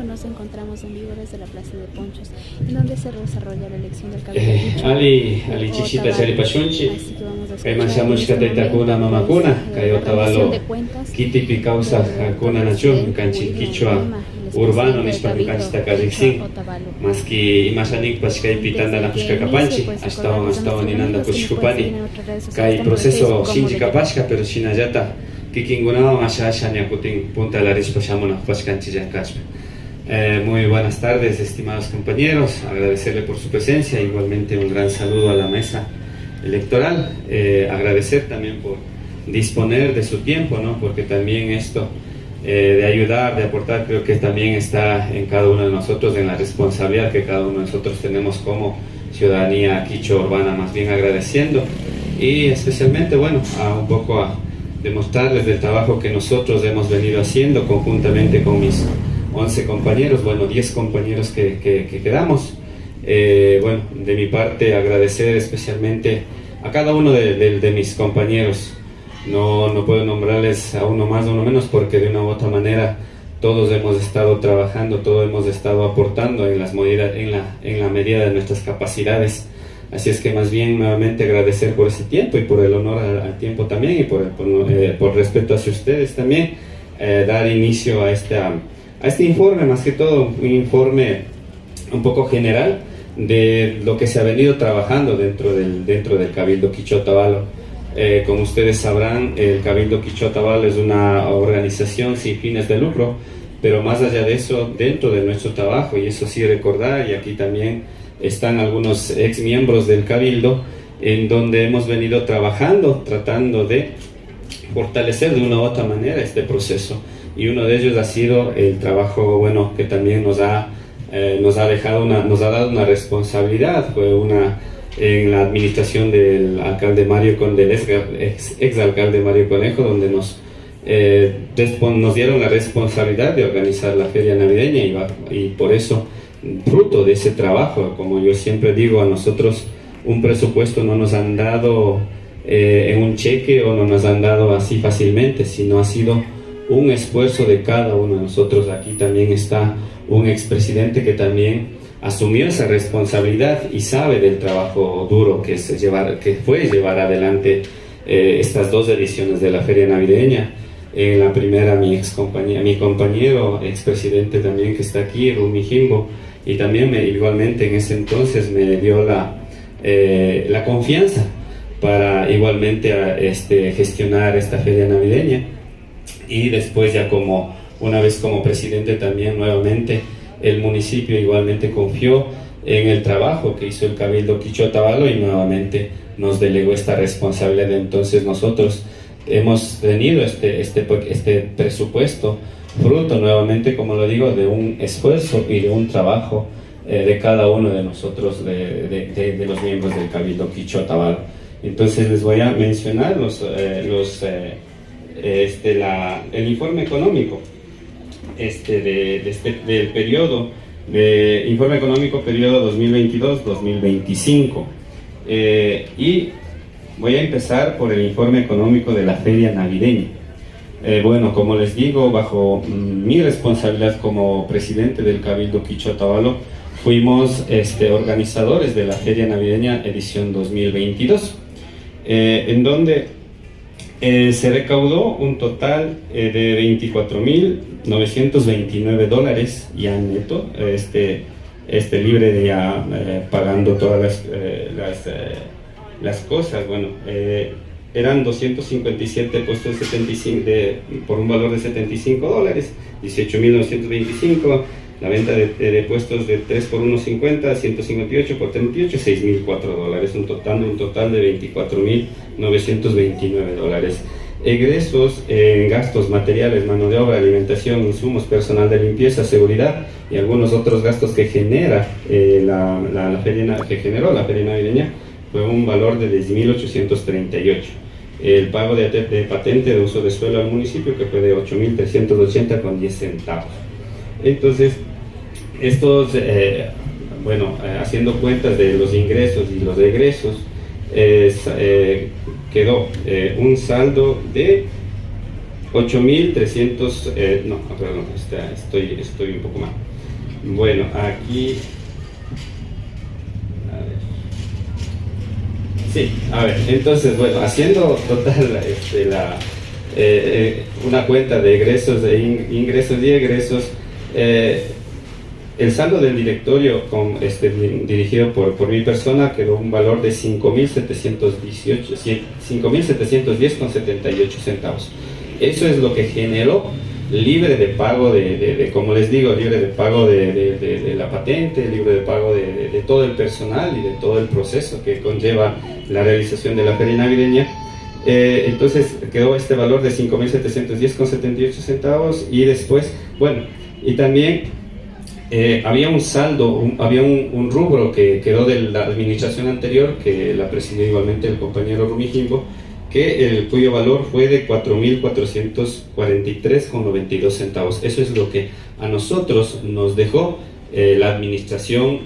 motivo nos encontramos en vivo desde la Plaza de Ponchos, en donde se desarrolla la elección del Cabildo Ali chichita chari pashunchi, kay mashamushka taytakuna mamakuna, kay otavalo kitipi causa kuna nachu, kanchi quichua urbano nishpapi kanchita kajiksin, maski imashanik pashkay pitanda napushka kapanchi, astawan ninanda kushkupani, kay proceso shinji kapashka, pero shinallata kikingunawan asha nyakutin punta la rispashamuna pashkanchi yankashpa. Muy buenas tardes, estimados compañeros, agradecerle por su presencia, igualmente un gran saludo a la mesa electoral, agradecer también por disponer de su tiempo, ¿no? Porque también esto de ayudar, de aportar, creo que también está en cada uno de nosotros, en la responsabilidad que cada uno de nosotros tenemos como ciudadanía quichua urbana, más bien agradeciendo y especialmente, bueno, un poco a demostrarles del trabajo que nosotros hemos venido haciendo conjuntamente con mis 11 compañeros, bueno, 10 compañeros que quedamos. Bueno, de mi parte agradecer especialmente a cada uno de mis compañeros. No puedo nombrarles a uno más o uno menos porque de una u otra manera todos hemos estado trabajando, todos hemos estado aportando en la medida de nuestras capacidades. Así es que más bien nuevamente agradecer por ese tiempo y por el honor al tiempo también y por respeto hacia ustedes también, dar inicio a este informe, más que todo un informe un poco general de lo que se ha venido trabajando dentro del Cabildo Quichua Otavalo. Como ustedes sabrán, el Cabildo Quichua Otavalo es una organización sin fines de lucro, pero más allá de eso, dentro de nuestro trabajo, y eso sí recordar, y aquí también están algunos ex miembros del Cabildo, en donde hemos venido trabajando, tratando de fortalecer de una u otra manera este proceso. Y uno de ellos ha sido el trabajo, bueno, que también nos ha dado una responsabilidad. Fue en la administración del alcalde Mario ex alcalde Mario Conejo, donde nos dieron la responsabilidad de organizar la feria navideña y por eso, fruto de ese trabajo, como yo siempre digo, a nosotros un presupuesto no nos han dado en un cheque o no nos han dado así fácilmente, sino ha sido un esfuerzo de cada uno de nosotros. Aquí también está un expresidente que también asumió esa responsabilidad y sabe del trabajo duro que fue llevar adelante estas dos ediciones de la feria navideña. En la primera mi compañero expresidente también que está aquí, Rumi Jimbo, y también igualmente en ese entonces me dio la confianza para igualmente gestionar esta feria navideña. Y después ya una vez como presidente también nuevamente el municipio igualmente confió en el trabajo que hizo el Cabildo Quichua Otavalo y nuevamente nos delegó esta responsabilidad. Entonces nosotros hemos tenido este presupuesto fruto nuevamente, como lo digo, de un esfuerzo y de un trabajo de cada uno de nosotros, de los miembros del Cabildo Quichua Otavalo. Entonces les voy a mencionar el informe económico del periodo, informe económico periodo 2022-2025, y voy a empezar por el informe económico de la feria navideña. Bueno, como les digo, bajo mi responsabilidad como presidente del Cabildo Quichua Otavalo, fuimos organizadores de la feria navideña edición 2022, en donde se recaudó un total de $24.929 ya neto, libre de ya pagando todas las cosas. Bueno, eran 257 puestos por un valor de $75, $18.925. La venta de puestos de 3 por 1.50, 158 por 38, $6.004, un total de $24.929. Egresos en gastos materiales, mano de obra, alimentación, insumos, personal de limpieza, seguridad y algunos otros gastos que generó la feria navideña fue un valor de $10.838. El pago de patente de uso de suelo al municipio, que fue de $8.380,10. Entonces, haciendo cuentas de los ingresos y los egresos, quedó un saldo de 8.300, estoy un poco mal. Bueno, aquí... Sí, a ver, entonces, bueno, haciendo total una cuenta de ingresos y egresos, el saldo del directorio dirigido por mi persona quedó un valor de 5.710,78 centavos. Eso es lo que generó libre de pago como les digo, libre de pago de la patente, libre de pago de todo el personal y de todo el proceso que conlleva la realización de la feria navideña. Entonces quedó este valor de 5.710,78 centavos y después, bueno, y también había un saldo, había un rubro que quedó de la administración anterior, que la presidió igualmente el compañero Rumijimbo, cuyo valor fue de 4.443,92 centavos. Eso es lo que a nosotros nos dejó la administración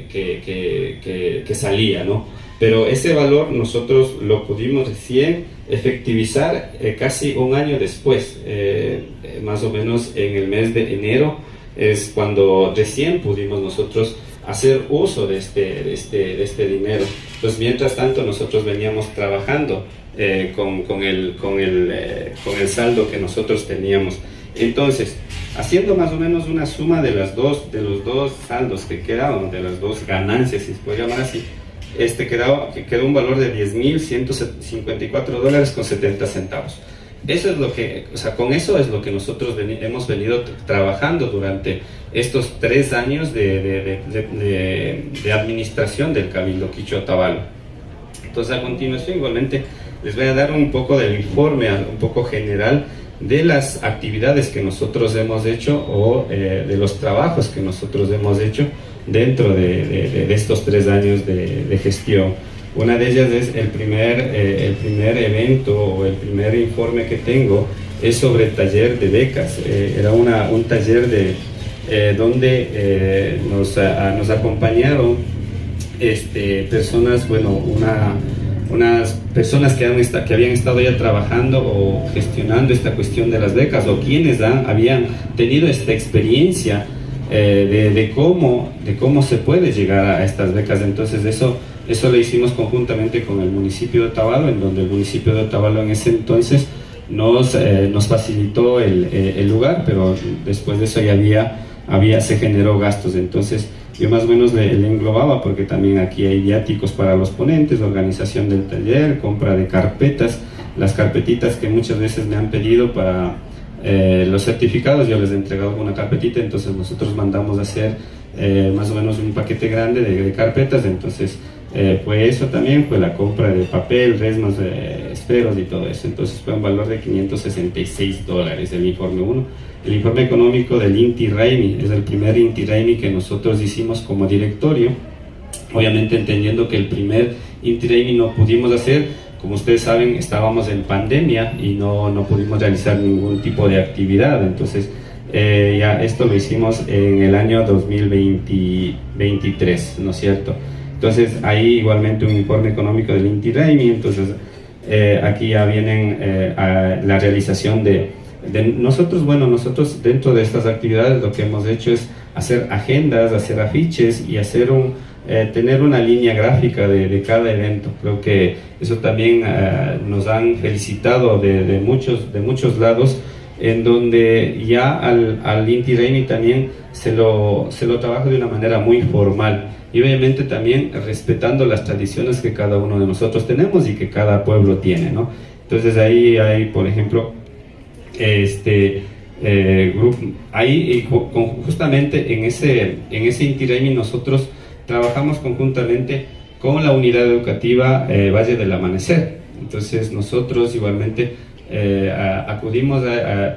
que salía, ¿no? Pero ese valor nosotros lo pudimos recién efectivizar casi un año después, más o menos en el mes de enero, es cuando recién pudimos nosotros hacer uso de este dinero. Entonces, mientras tanto, nosotros veníamos trabajando con el saldo que nosotros teníamos. Entonces, haciendo más o menos una suma de los dos saldos que quedaban, de las dos ganancias, si se puede llamar así, quedó un valor de $10.154,70. Eso es lo que, o sea, con eso es lo que nosotros hemos venido trabajando durante estos 3 años de administración del Cabildo Quichua Otavalo. Entonces, a continuación, igualmente, les voy a dar un poco del informe, un poco general de las actividades que nosotros hemos hecho o de los trabajos que nosotros hemos hecho dentro de estos 3 años de gestión. Una de ellas es el primer evento o el primer informe que tengo es sobre el taller de becas. Era un taller donde nos acompañaron personas, bueno, unas personas que habían estado ya trabajando o gestionando esta cuestión de las becas, o quienes habían tenido esta experiencia de cómo se puede llegar a estas becas. Entonces eso lo hicimos conjuntamente con el municipio de Otavalo, en donde el municipio de Otavalo en ese entonces nos facilitó el lugar, pero después de eso ya se generó gastos. Entonces yo más o menos le englobaba, porque también aquí hay viáticos para los ponentes, organización del taller, compra de carpetas, las carpetitas que muchas veces me han pedido para los certificados. Yo les he entregado una carpetita, entonces nosotros mandamos a hacer más o menos un paquete grande de carpetas. Entonces fue eso también, fue la compra de papel, resmas, esferos y todo eso. Entonces fue un valor de $566 el informe 1. El informe económico del Inti Raymi es el primer Inti Raymi que nosotros hicimos como directorio, obviamente entendiendo que el primer Inti Raymi no pudimos hacer. Como ustedes saben, estábamos en pandemia y no pudimos realizar ningún tipo de actividad. Entonces ya esto lo hicimos en el año 2023, ¿no es cierto? Entonces ahí igualmente un informe económico del Inti Raymi. Entonces aquí ya vienen a la realización de nosotros. Bueno, nosotros dentro de estas actividades lo que hemos hecho es hacer agendas, hacer afiches y hacer tener una línea gráfica de cada evento. Creo que eso también nos han felicitado de muchos lados, en donde ya al Inti Raymi también se lo trabaja de una manera muy formal, y obviamente también respetando las tradiciones que cada uno de nosotros tenemos y que cada pueblo tiene, ¿no? Entonces ahí hay, por ejemplo, justamente en ese Inti Raymi nosotros trabajamos conjuntamente con la unidad educativa Valle del Amanecer. Entonces nosotros igualmente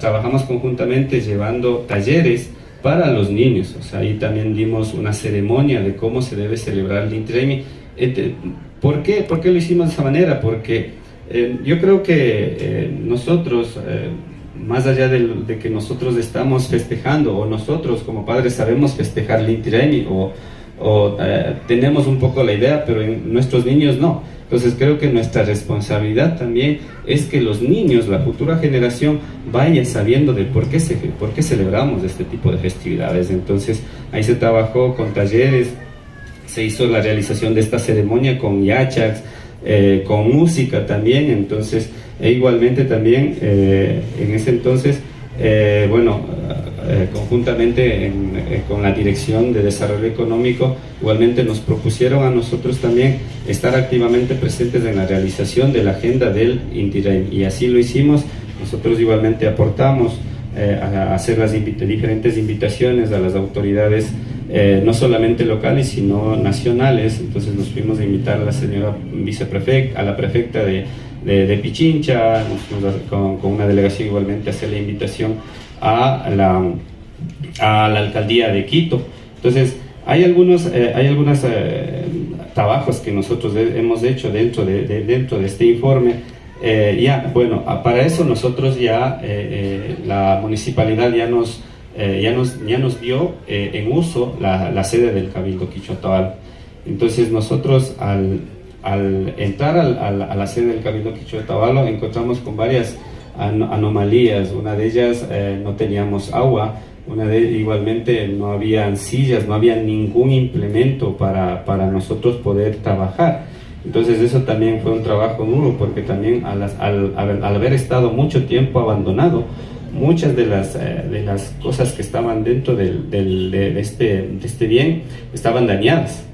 trabajamos conjuntamente llevando talleres para los niños. O sea, ahí también dimos una ceremonia de cómo se debe celebrar el Inti Raymi. ¿Por qué lo hicimos de esa manera? Porque yo creo que nosotros, más allá de que nosotros estamos festejando, o nosotros como padres sabemos festejar el Inti Raymi, o tenemos un poco la idea, pero en nuestros niños no. Entonces creo que nuestra responsabilidad también es que los niños, la futura generación, vaya sabiendo de por qué celebramos este tipo de festividades. Entonces ahí se trabajó con talleres, se hizo la realización de esta ceremonia con yachaks, con música también. Entonces igualmente también en ese entonces conjuntamente con la Dirección de Desarrollo Económico, igualmente nos propusieron a nosotros también estar activamente presentes en la realización de la agenda del Inti Raymi, y así lo hicimos. Nosotros igualmente aportamos a hacer las diferentes invitaciones a las autoridades, no solamente locales sino nacionales. Entonces nos fuimos a invitar a la señora viceprefecta, a la prefecta de Pichincha, con una delegación igualmente a hacer la invitación a la alcaldía de Quito. Entonces hay algunos trabajos que nosotros hemos hecho dentro de este informe. Para eso nosotros la municipalidad ya nos dio en uso la sede del Cabildo Quichuatavalo. Entonces nosotros al entrar a la sede del Cabildo Quichuatavalo encontramos con varias anomalías. Una de ellas, no teníamos agua. Igualmente no habían sillas, no había ningún implemento para nosotros poder trabajar. Entonces eso también fue un trabajo duro, porque también al haber estado mucho tiempo abandonado, muchas de las cosas que estaban dentro de este bien estaban dañadas,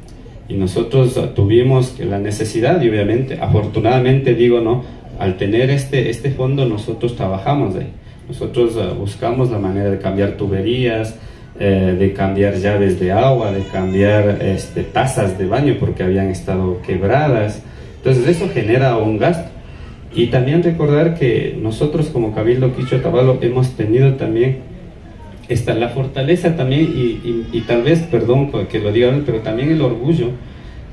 y nosotros tuvimos la necesidad, y obviamente, afortunadamente digo, no, al tener este fondo nosotros trabajamos ahí. Nosotros buscamos la manera de cambiar tuberías, de cambiar llaves de agua, de cambiar tazas de baño porque habían estado quebradas. Entonces eso genera un gasto. Y también recordar que nosotros como Cabildo Quichuatavalo hemos tenido también la fortaleza también y tal vez, perdón que lo diga, pero también el orgullo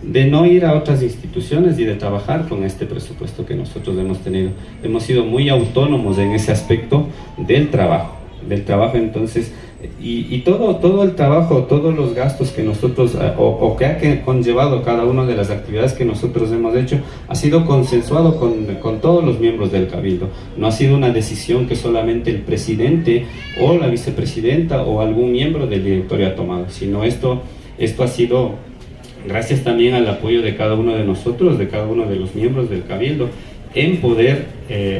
de no ir a otras instituciones y de trabajar con este presupuesto que nosotros hemos tenido. Hemos sido muy autónomos en ese aspecto del trabajo. Entonces, y todo el trabajo, todos los gastos que nosotros, o que ha conllevado cada una de las actividades que nosotros hemos hecho, ha sido consensuado con todos los miembros del Cabildo. No ha sido una decisión que solamente el presidente o la vicepresidenta o algún miembro del directorio ha tomado, sino esto ha sido gracias también al apoyo de cada uno de nosotros, de cada uno de los miembros del Cabildo, en poder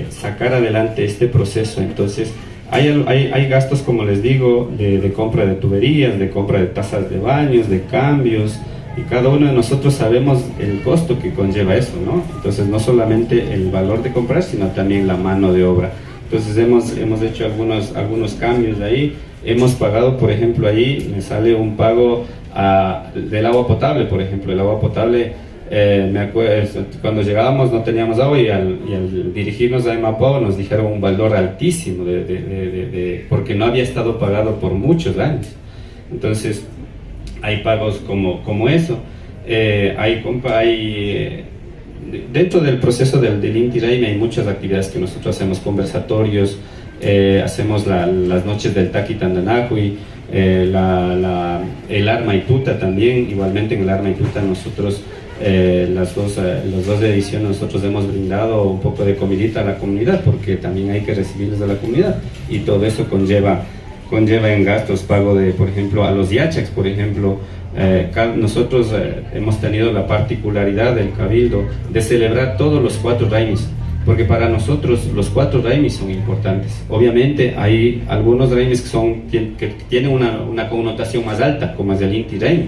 sacar adelante este proceso. Entonces hay gastos, como les digo, de compra de tuberías, de compra de tazas de baños, de cambios, y cada uno de nosotros sabemos el costo que conlleva eso, ¿no? Entonces no solamente el valor de comprar, sino también la mano de obra. Entonces hemos hecho algunos cambios de ahí. Hemos pagado, por ejemplo, ahí me sale un pago del agua potable. Por ejemplo, el agua potable, me acuerdo, cuando llegábamos no teníamos agua, y al dirigirnos a Emapao nos dijeron un valor altísimo porque no había estado pagado por muchos años. Entonces hay pagos como eso. Dentro del proceso del Inti Raymi hay muchas actividades que nosotros hacemos, conversatorios, hacemos las noches del Taqui Tandanacuy, el Arma y Tuta también. Igualmente en el Arma y Tuta nosotros, las dos ediciones, nosotros hemos brindado un poco de comidita a la comunidad, porque también hay que recibirles a la comunidad, y todo eso conlleva en gastos, pago de, por ejemplo, a los yachaks. Por ejemplo, nosotros hemos tenido la particularidad del Cabildo de celebrar todos los 4 Raymis, porque para nosotros los 4 Raymis son importantes. Obviamente hay algunos Raymis que tienen una connotación más alta, como es el Inti Raymi,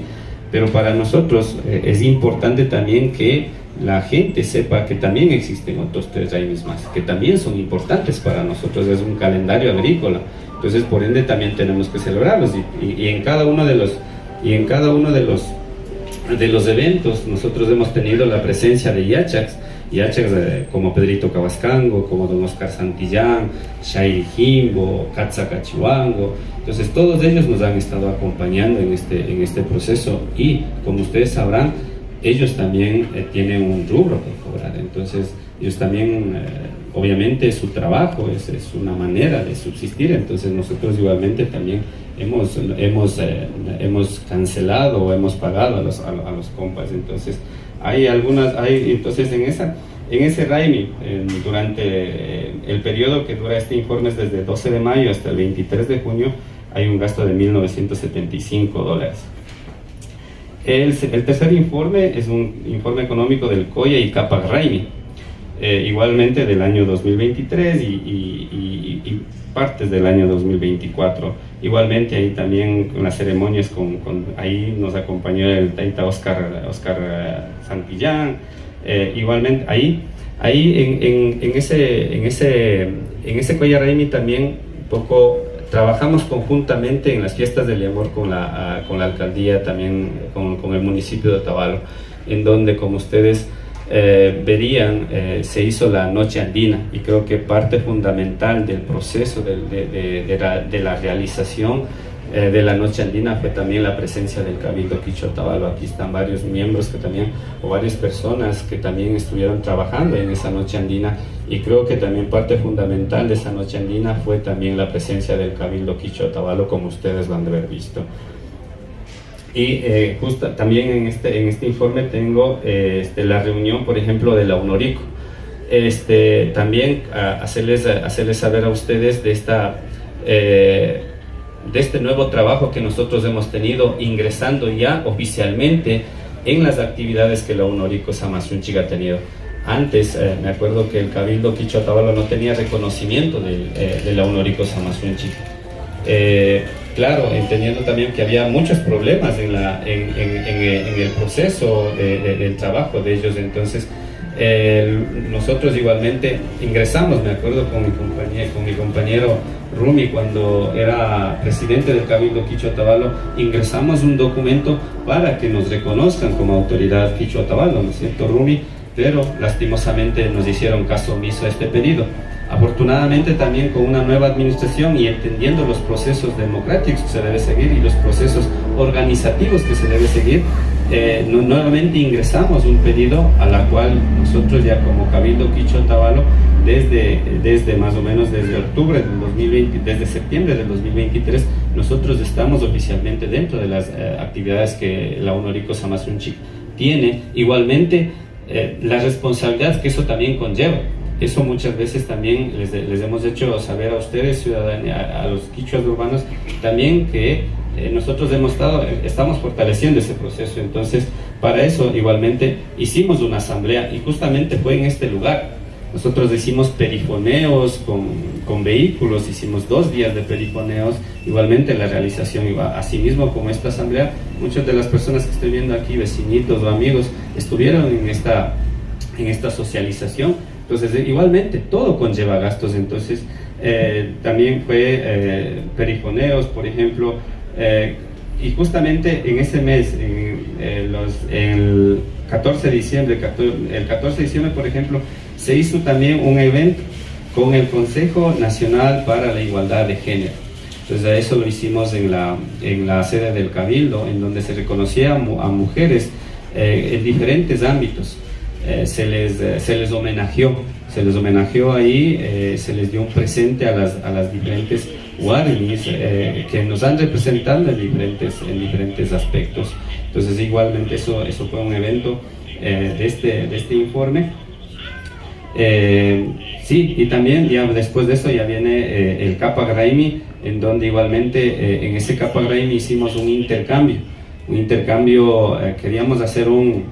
pero para nosotros es importante también que la gente sepa que también existen otros 3 Raymis más, que también son importantes para nosotros. Es un calendario agrícola, entonces por ende también tenemos que celebrarlos, y en cada uno de los eventos nosotros hemos tenido la presencia de yachaks como Pedrito Cabascango, como Don Oscar Santillán, Shairi Jimbo, Katza Cachihuango. Entonces todos ellos nos han estado acompañando en este proceso, y como ustedes sabrán, ellos también tienen un rubro que cobrar. Entonces ellos también obviamente su trabajo es una manera de subsistir, entonces nosotros igualmente también hemos cancelado o hemos pagado a los compas. Entonces entonces en ese RAIMI, durante el periodo que dura este informe, es desde el 12 de mayo hasta el 23 de junio, hay un gasto de $1.975. El tercer informe es un informe económico del COIA y CAPAC RAIMI, igualmente del año 2023 y partes del año 2024. Igualmente ahí también con las ceremonias, ahí nos acompañó el Taita Oscar Santillán. Igualmente ahí en ese COIA RAIMI también un poco trabajamos conjuntamente en las fiestas del amor con la alcaldía, también con el municipio de Otavalo, en donde, como ustedes verían, se hizo la Noche Andina, y creo que parte fundamental del proceso de la realización de la Noche Andina fue también la presencia del Cabildo Quichua Otavalo. Aquí están varios miembros o varias personas que también estuvieron trabajando en esa Noche Andina, y creo que también parte fundamental de esa Noche Andina fue también la presencia del Cabildo Quichua Otavalo, como ustedes lo han de haber visto. Y justo también en este informe tengo la reunión, por ejemplo, de la UNORICO. También hacerles saber a ustedes de este nuevo trabajo que nosotros hemos tenido, ingresando ya oficialmente en las actividades que la UNORICO Samasunchik ha tenido. Antes, me acuerdo que el Cabildo Quichua Otavalo no tenía reconocimiento de la UNORICO Samasunchik. Claro, entendiendo también que había muchos problemas en el proceso del trabajo de ellos. Entonces nosotros igualmente ingresamos, me acuerdo con mi compañero Rumi, cuando era presidente del Cabildo Quichua Otavalo, ingresamos un documento para que nos reconozcan como autoridad Quichua Otavalo, ¿no es cierto, Rumi? Pero lastimosamente nos hicieron caso omiso a este pedido. Afortunadamente también con una nueva administración y entendiendo los procesos democráticos que se debe seguir y los procesos organizativos que se debe seguir, nuevamente ingresamos un pedido a la cual nosotros ya como Cabildo Quichua Otavalo desde más o menos desde octubre del 2020, desde septiembre del 2023, nosotros estamos oficialmente dentro de las actividades que la UNORICO Samasunchik tiene. Igualmente la responsabilidad que eso también conlleva. Eso muchas veces también les hemos hecho saber a ustedes, ciudadanía, a los quichuas urbanos, también que nosotros estamos fortaleciendo ese proceso. Entonces, para eso igualmente hicimos una asamblea, y justamente fue en este lugar. Nosotros hicimos perifoneos con vehículos, hicimos 2 días de perifoneos. Igualmente la realización iba asimismo como esta asamblea. Muchas de las personas que estoy viendo aquí, vecinitos o amigos, estuvieron en esta socialización. Entonces igualmente todo conlleva gastos. Entonces también fue perifoneos, por ejemplo, y justamente en ese mes, el 14 de diciembre, por ejemplo, se hizo también un evento con el Consejo Nacional para la Igualdad de Género. Entonces eso lo hicimos en la sede del Cabildo, en donde se reconocía a mujeres en diferentes ámbitos. Se les homenajeó ahí, se les dio un presente a las diferentes guaraníes que nos han representado en diferentes aspectos. Entonces igualmente eso fue un evento de este informe. Sí, y también ya después de eso ya viene el CAPAC RAIMI, en donde igualmente en ese CAPAC RAIMI hicimos un intercambio, queríamos hacer un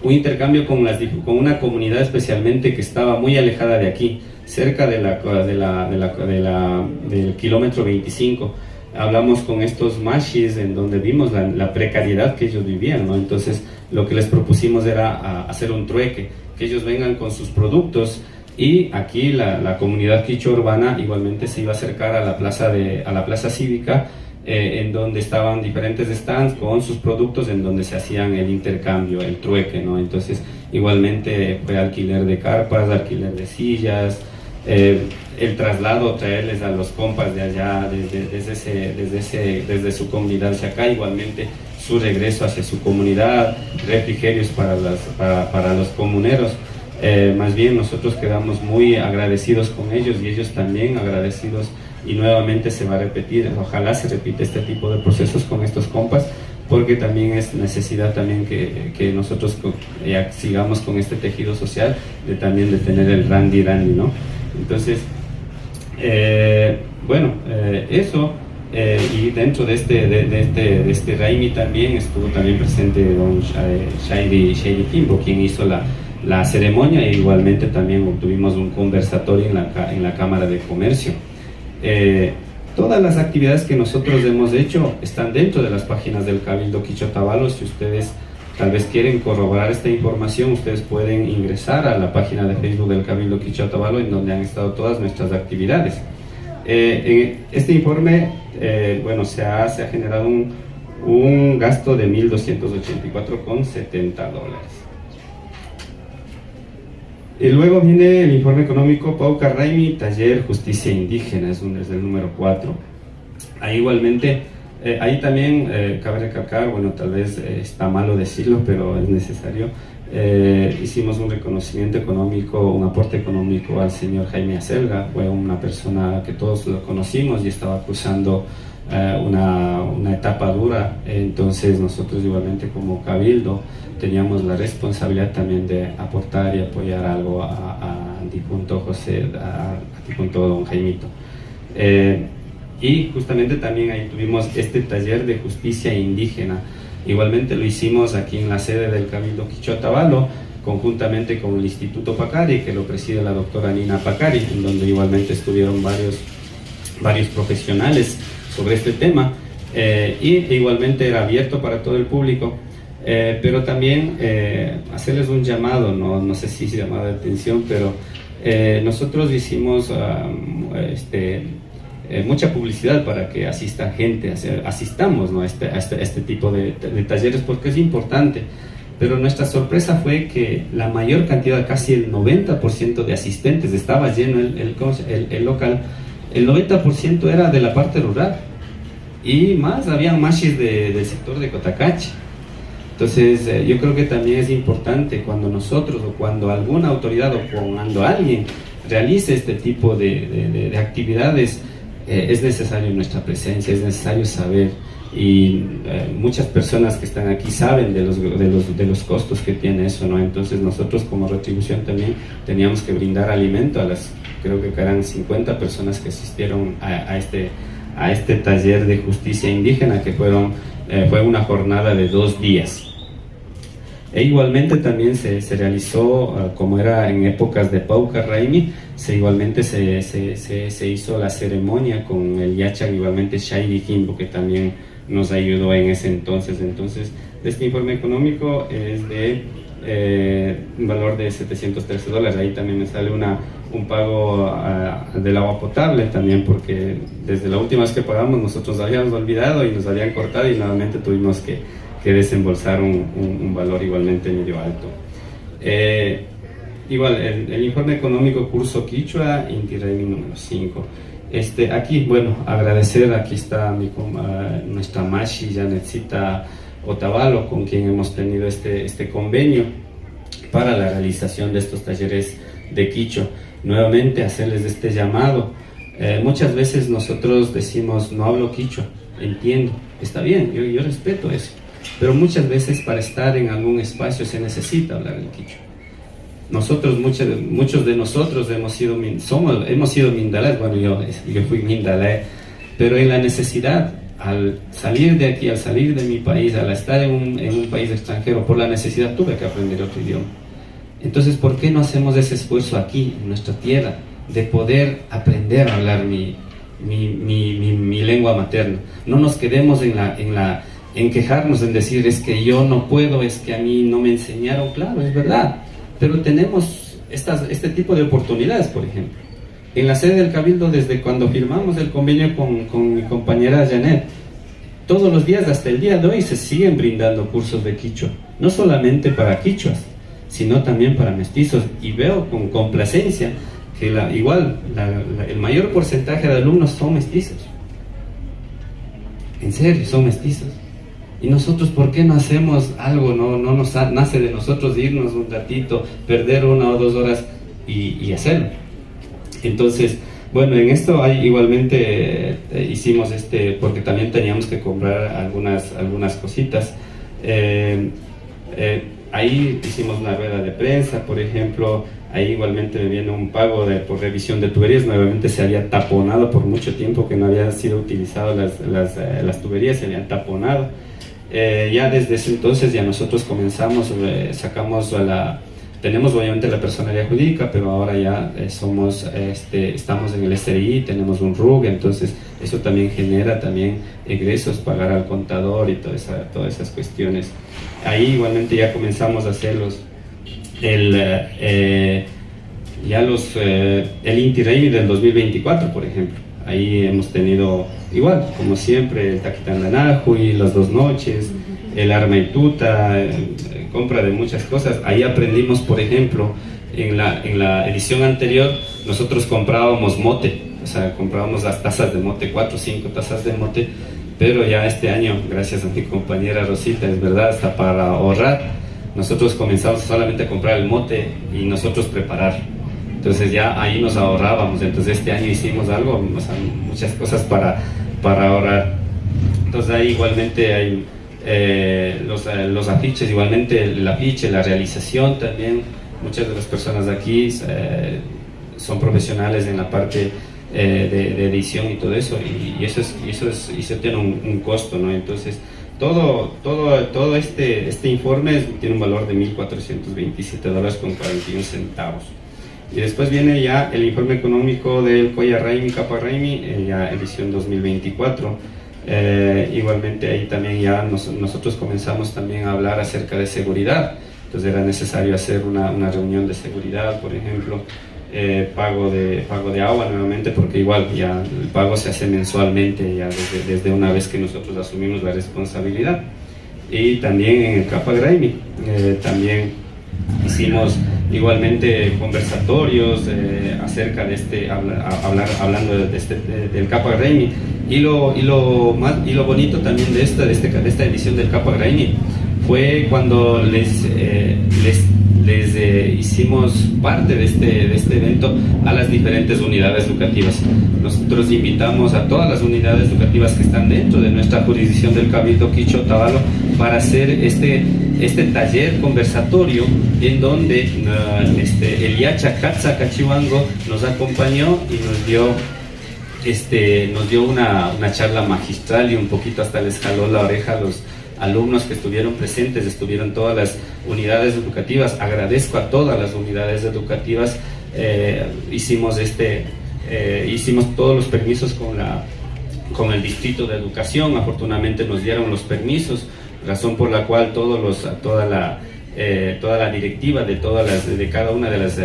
intercambio con una comunidad especialmente que estaba muy alejada de aquí, cerca del kilómetro 25. Hablamos con estos mashis, en donde vimos la precariedad que ellos vivían, ¿no? Entonces lo que les propusimos era hacer un trueque, que ellos vengan con sus productos, y aquí la comunidad quichua urbana igualmente se iba a acercar a la plaza cívica, en donde estaban diferentes stands con sus productos, en donde se hacían el intercambio, el trueque, ¿no? Entonces igualmente fue alquiler de carpas, alquiler de sillas, el traslado, traerles a los compas de allá desde su comunidad hacia acá, igualmente su regreso hacia su comunidad, refrigerios para los comuneros. Más bien nosotros quedamos muy agradecidos con ellos y ellos también agradecidos, y nuevamente se va a repetir, ojalá se repita este tipo de procesos con estos compas, porque también es necesidad también que nosotros sigamos con este tejido social de también de tener el Randy, ¿no? Entonces, eso, y dentro de este Raimi también estuvo también presente don Shairi Kimbo, quien hizo la ceremonia, e igualmente también obtuvimos un conversatorio en la Cámara de Comercio. Todas las actividades que nosotros hemos hecho están dentro de las páginas del Cabildo Quicho-Otavalo. Si ustedes tal vez quieren corroborar esta información, ustedes pueden ingresar a la página de Facebook del Cabildo Quicho-Otavalo, en donde han estado todas nuestras actividades. Este informe, se ha generado un gasto de $1,284,70. Y luego viene el informe económico Pauca Raimi, Taller Justicia Indígena, es el número 4. Ahí igualmente, ahí también cabe recalcar, tal vez está malo decirlo, pero es necesario, hicimos un reconocimiento económico, un aporte económico al señor Jaime Acelga. Fue una persona que todos lo conocimos y estaba cruzando una etapa dura. Entonces nosotros igualmente como Cabildo teníamos la responsabilidad también de aportar y apoyar algo a difunto José, a difunto don Jaimito. Y justamente también ahí tuvimos este taller de justicia indígena. Igualmente lo hicimos aquí en la sede del Cabildo Quicho-Otavalo, conjuntamente con el Instituto Pacari, que lo preside la doctora Nina Pacari, en donde igualmente estuvieron varios profesionales sobre este tema, y igualmente era abierto para todo el público. Pero también hacerles un llamado, no sé si es llamado de atención, pero nosotros hicimos mucha publicidad para que asista gente, asistamos, ¿no? a este tipo de talleres, porque es importante. Pero nuestra sorpresa fue que la mayor cantidad, casi el 90% de asistentes, estaba lleno el local, el 90% era de la parte rural, y más, habían machis del sector de Cotacachi. Entonces, yo creo que también es importante cuando nosotros, o cuando alguna autoridad, o cuando alguien realice este tipo de actividades, es necesario nuestra presencia, es necesario saber, y muchas personas que están aquí saben de los costos que tiene eso, ¿no? Entonces nosotros como retribución también teníamos que brindar alimento a creo que eran 50 personas que asistieron a este taller de justicia indígena, que fue una jornada de 2 días. E igualmente también se realizó, como era en épocas de Pauca Raimi, igualmente se hizo la ceremonia con el Yachang, igualmente Shairi Kimbo, que también nos ayudó en ese entonces. Entonces, este informe económico es de un valor de $713. Ahí también me sale un pago del agua potable también, porque desde la última vez que pagamos nosotros habíamos olvidado y nos habían cortado, y nuevamente tuvimos que desembolsar un valor igualmente medio alto. Igual, el informe económico curso Quichua, Inti Raimi número 5. Aquí, agradecer, aquí está nuestra Mashi Janetcita Otavalo, con quien hemos tenido este convenio para la realización de estos talleres de Quicho. Nuevamente hacerles este llamado. Muchas veces nosotros decimos, no hablo Quicho, entiendo, está bien, yo respeto eso, pero muchas veces para estar en algún espacio se necesita hablar el Quicho. Muchos de nosotros hemos sido mindalés, yo fui mindalé, pero en la necesidad, al salir de aquí, al salir de mi país, al estar en un país extranjero, por la necesidad tuve que aprender otro idioma. Entonces, ¿por qué no hacemos ese esfuerzo aquí, en nuestra tierra, de poder aprender a hablar mi lengua materna? No nos quedemos en quejarnos, en decir, es que yo no puedo, es que a mí no me enseñaron. Claro, es verdad, pero tenemos este tipo de oportunidades. Por ejemplo, en la sede del Cabildo, desde cuando firmamos el convenio con mi compañera Janet, todos los días hasta el día de hoy se siguen brindando cursos de quichua, no solamente para quichuas, sino también para mestizos, y veo con complacencia que el mayor porcentaje de alumnos son mestizos. En serio, son mestizos. ¿Y nosotros por qué no hacemos algo? No nos nace de nosotros irnos un ratito, perder 1 o 2 horas y hacerlo. Entonces, bueno, en esto hay igualmente hicimos porque también teníamos que comprar algunas cositas. Ahí hicimos una rueda de prensa, por ejemplo. Ahí igualmente me viene un pago por revisión de tuberías. Nuevamente se había taponado por mucho tiempo que no habían sido utilizadas las tuberías, se habían taponado. Ya desde ese entonces ya nosotros comenzamos, tenemos obviamente la personalidad jurídica, pero ahora ya estamos en el SRI, tenemos un RUG, entonces eso también genera también egresos, pagar al contador y todas esas cuestiones. Ahí igualmente ya comenzamos a hacer el Inti Raymi del 2024, por ejemplo. Ahí hemos tenido, igual, como siempre, el Taquitandanajuy, las 2 noches, el Arma y Tuta, compra de muchas cosas. Ahí aprendimos, por ejemplo, en la edición anterior, nosotros comprábamos mote, o sea, comprábamos las tazas de mote, 4 o 5 tazas de mote, pero ya este año, gracias a mi compañera Rosita, es verdad, hasta para ahorrar, nosotros comenzamos solamente a comprar el mote y nosotros preparar. Entonces ya ahí nos ahorrábamos. Entonces este año hicimos algo, o sea, muchas cosas para ahorrar. Entonces ahí igualmente hay los afiches, igualmente el afiche, la realización también. Muchas de las personas de aquí son profesionales en la parte de edición y todo eso, y eso tiene un costo, ¿no? Entonces todo este informe tiene un valor de $1,427.41. Y después viene ya el informe económico del Coya Raymi, Capa Raymi, ya edición 2024. Igualmente ahí también ya nosotros comenzamos también a hablar acerca de seguridad. Entonces era necesario hacer una reunión de seguridad, por ejemplo, pago de agua nuevamente, porque igual ya el pago se hace mensualmente ya desde una vez que nosotros asumimos la responsabilidad. Y también en el Capa Raymi también hicimos igualmente conversatorios acerca de hablando del Capa Raymi, y lo bonito también de esta edición del Capa Raymi fue cuando les hicimos parte de este evento a las diferentes unidades educativas. Nosotros invitamos a todas las unidades educativas que están dentro de nuestra jurisdicción del Cabildo Quicho Otavalo para hacer este taller conversatorio en donde el Yacha Katza Cachiwango nos acompañó y nos dio una charla magistral, y un poquito hasta les jaló la oreja a los alumnos que estuvieron presentes. Estuvieron todas las unidades educativas. Agradezco a todas las unidades educativas. Hicimos todos los permisos con el Distrito de Educación. Afortunadamente nos dieron los permisos, razón por la cual toda la directiva de cada una de las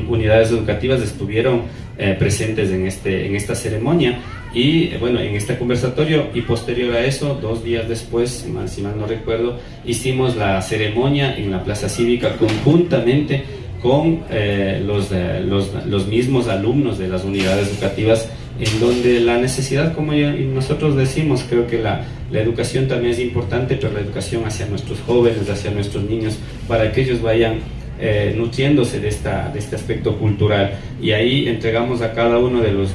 unidades educativas estuvieron presentes en esta ceremonia. Y bueno, en este conversatorio, y posterior a eso, 2 días después, si mal no recuerdo, hicimos la ceremonia en la Plaza Cívica conjuntamente con los mismos alumnos de las unidades educativas, en donde la necesidad, como nosotros decimos, creo que la educación también es importante, pero la educación hacia nuestros jóvenes, hacia nuestros niños, para que ellos vayan nutriéndose de este aspecto cultural. Y ahí entregamos a cada uno de los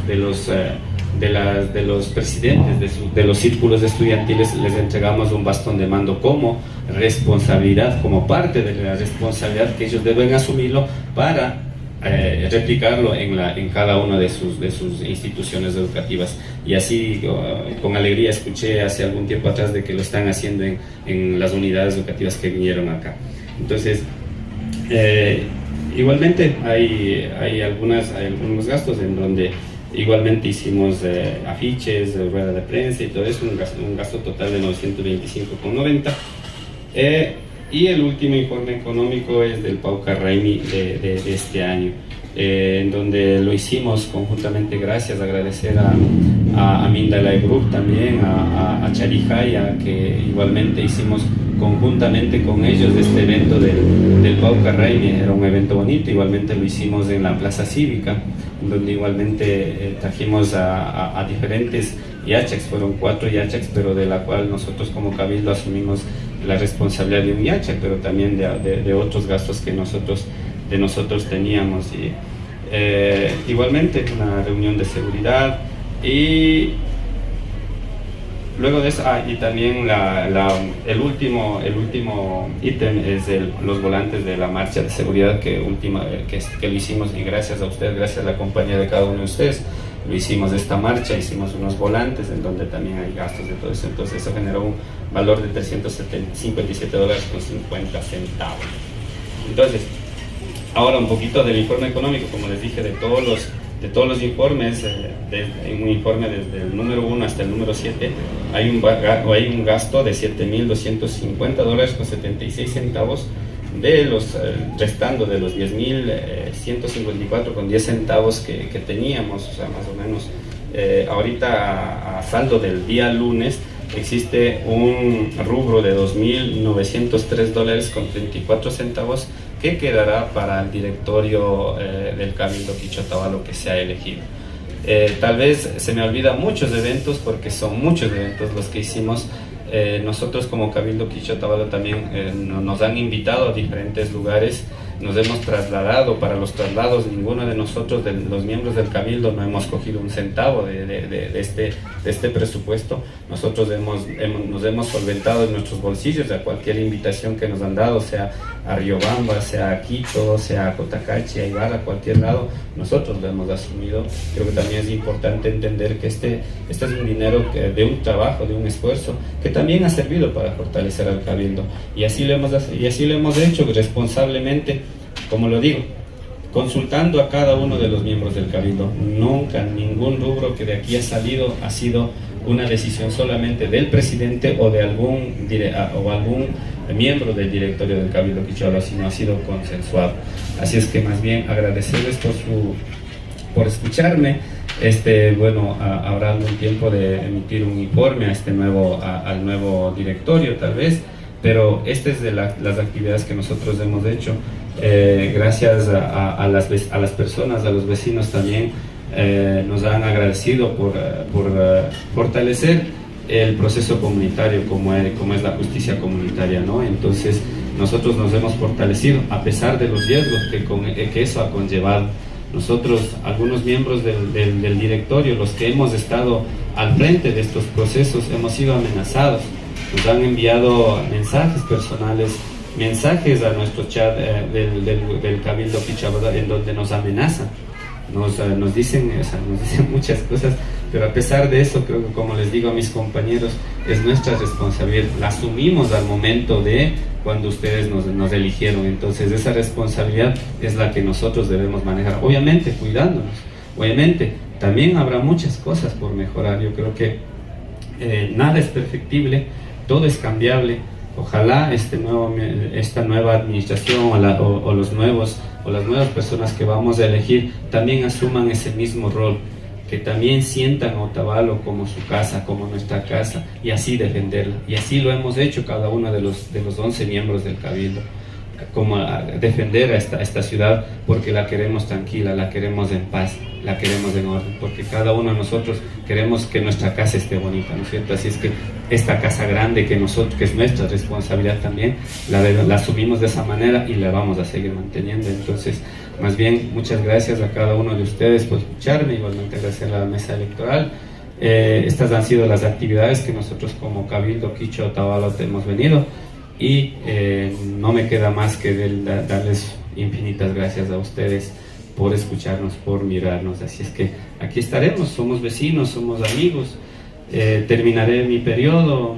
presidentes de los círculos estudiantiles, les entregamos un bastón de mando como responsabilidad, como parte de la responsabilidad que ellos deben asumirlo para replicarlo en cada una de sus instituciones educativas. Y así con alegría escuché hace algún tiempo atrás de que lo están haciendo en las unidades educativas que vinieron acá. Entonces igualmente hay algunos gastos en donde igualmente hicimos afiches, rueda de prensa y todo eso, un gasto total de 925,90. Y el último informe económico es del Pauca Raymi de este año, en donde lo hicimos conjuntamente. Gracias, agradecer a Mindalay Group también, a Charijaya, que igualmente hicimos conjuntamente con ellos este evento del Pauca Raymi. Era un evento bonito. Igualmente lo hicimos en la Plaza Cívica, donde igualmente trajimos a diferentes yachacs, fueron 4 yachacs, pero de la cual nosotros como Cabildo asumimos la responsabilidad de un yachac, pero también de otros gastos que nosotros teníamos. Y igualmente una reunión de seguridad, y luego de eso, y también el último ítem es los volantes de la marcha de seguridad que lo hicimos, y gracias a ustedes, gracias a la compañía de cada uno de ustedes, lo hicimos de esta marcha, hicimos unos volantes en donde también hay gastos de todo eso. Entonces eso generó un valor de $357.50. Entonces, ahora un poquito del informe económico, como les dije, de todos los informes, en un informe desde el número 1 hasta el número 7, hay un gasto de $7.250.76, restando de los 10.154,10 centavos que teníamos, o sea, más o menos. Ahorita a saldo del día lunes existe un rubro de $2.903.34 que quedará para el directorio del Cabildo Quichua Otavalo que se ha elegido. Tal vez se me olvidan muchos eventos, porque son muchos eventos los que hicimos. Nosotros como Cabildo Quichua Otavalo también nos han invitado a diferentes lugares, nos hemos trasladado. Para los traslados, ninguno de nosotros, de los miembros del Cabildo, no hemos cogido un centavo de este presupuesto. Nosotros nos hemos solventado en nuestros bolsillos a cualquier invitación que nos han dado, sea a Riobamba, sea a Quito, sea a Cotacachi, a Ibarra, a cualquier lado, nosotros lo hemos asumido. Creo que también es importante entender que este es un dinero de un trabajo, de un esfuerzo, que también ha servido para fortalecer al Cabildo, y así lo hemos hecho responsablemente, como lo digo, consultando a cada uno de los miembros del Cabildo. Nunca ningún rubro que de aquí ha salido ha sido una decisión solamente del presidente o de algún miembro del directorio del Cabildo Quichua, sino ha sido consensuado. Así es que más bien agradecerles por escucharme. Habrá algún tiempo de emitir un informe al nuevo directorio, tal vez, pero esta es de las actividades que nosotros hemos hecho. Gracias a las personas, a los vecinos también, nos han agradecido por fortalecer el proceso comunitario, como es la justicia comunitaria, ¿no? Entonces nosotros nos hemos fortalecido a pesar de los riesgos que eso ha conllevado. Nosotros, algunos miembros del directorio, los que hemos estado al frente de estos procesos, hemos sido amenazados. Nos han enviado mensajes personales, mensajes a nuestro chat del Cabildo Quichua, en donde nos amenazan, nos dicen muchas cosas, pero a pesar de eso, creo que, como les digo a mis compañeros, es nuestra responsabilidad. La asumimos al momento de cuando ustedes nos eligieron. Entonces esa responsabilidad es la que nosotros debemos manejar, obviamente cuidándonos. Obviamente también habrá muchas cosas por mejorar. Yo creo que nada es perfectible, todo es cambiable. Ojalá esta nueva administración o las nuevas personas que vamos a elegir también asuman ese mismo rol, que también sientan a Otavalo como su casa, como nuestra casa, y así defenderla. Y así lo hemos hecho cada uno de los 11 miembros del Cabildo, como defender a esta ciudad, porque la queremos tranquila, la queremos en paz, la queremos en orden, porque cada uno de nosotros queremos que nuestra casa esté bonita, ¿no es cierto? Así es que esta casa grande que es nuestra responsabilidad también, la asumimos de esa manera y la vamos a seguir manteniendo. Entonces, más bien, muchas gracias a cada uno de ustedes por escucharme, igualmente gracias a la mesa electoral. Estas han sido las actividades que nosotros como Cabildo Quichua Otavalo hemos venido, y no me queda más que darles infinitas gracias a ustedes por escucharnos, por mirarnos. Así es que aquí estaremos, somos vecinos, somos amigos. Terminaré mi periodo,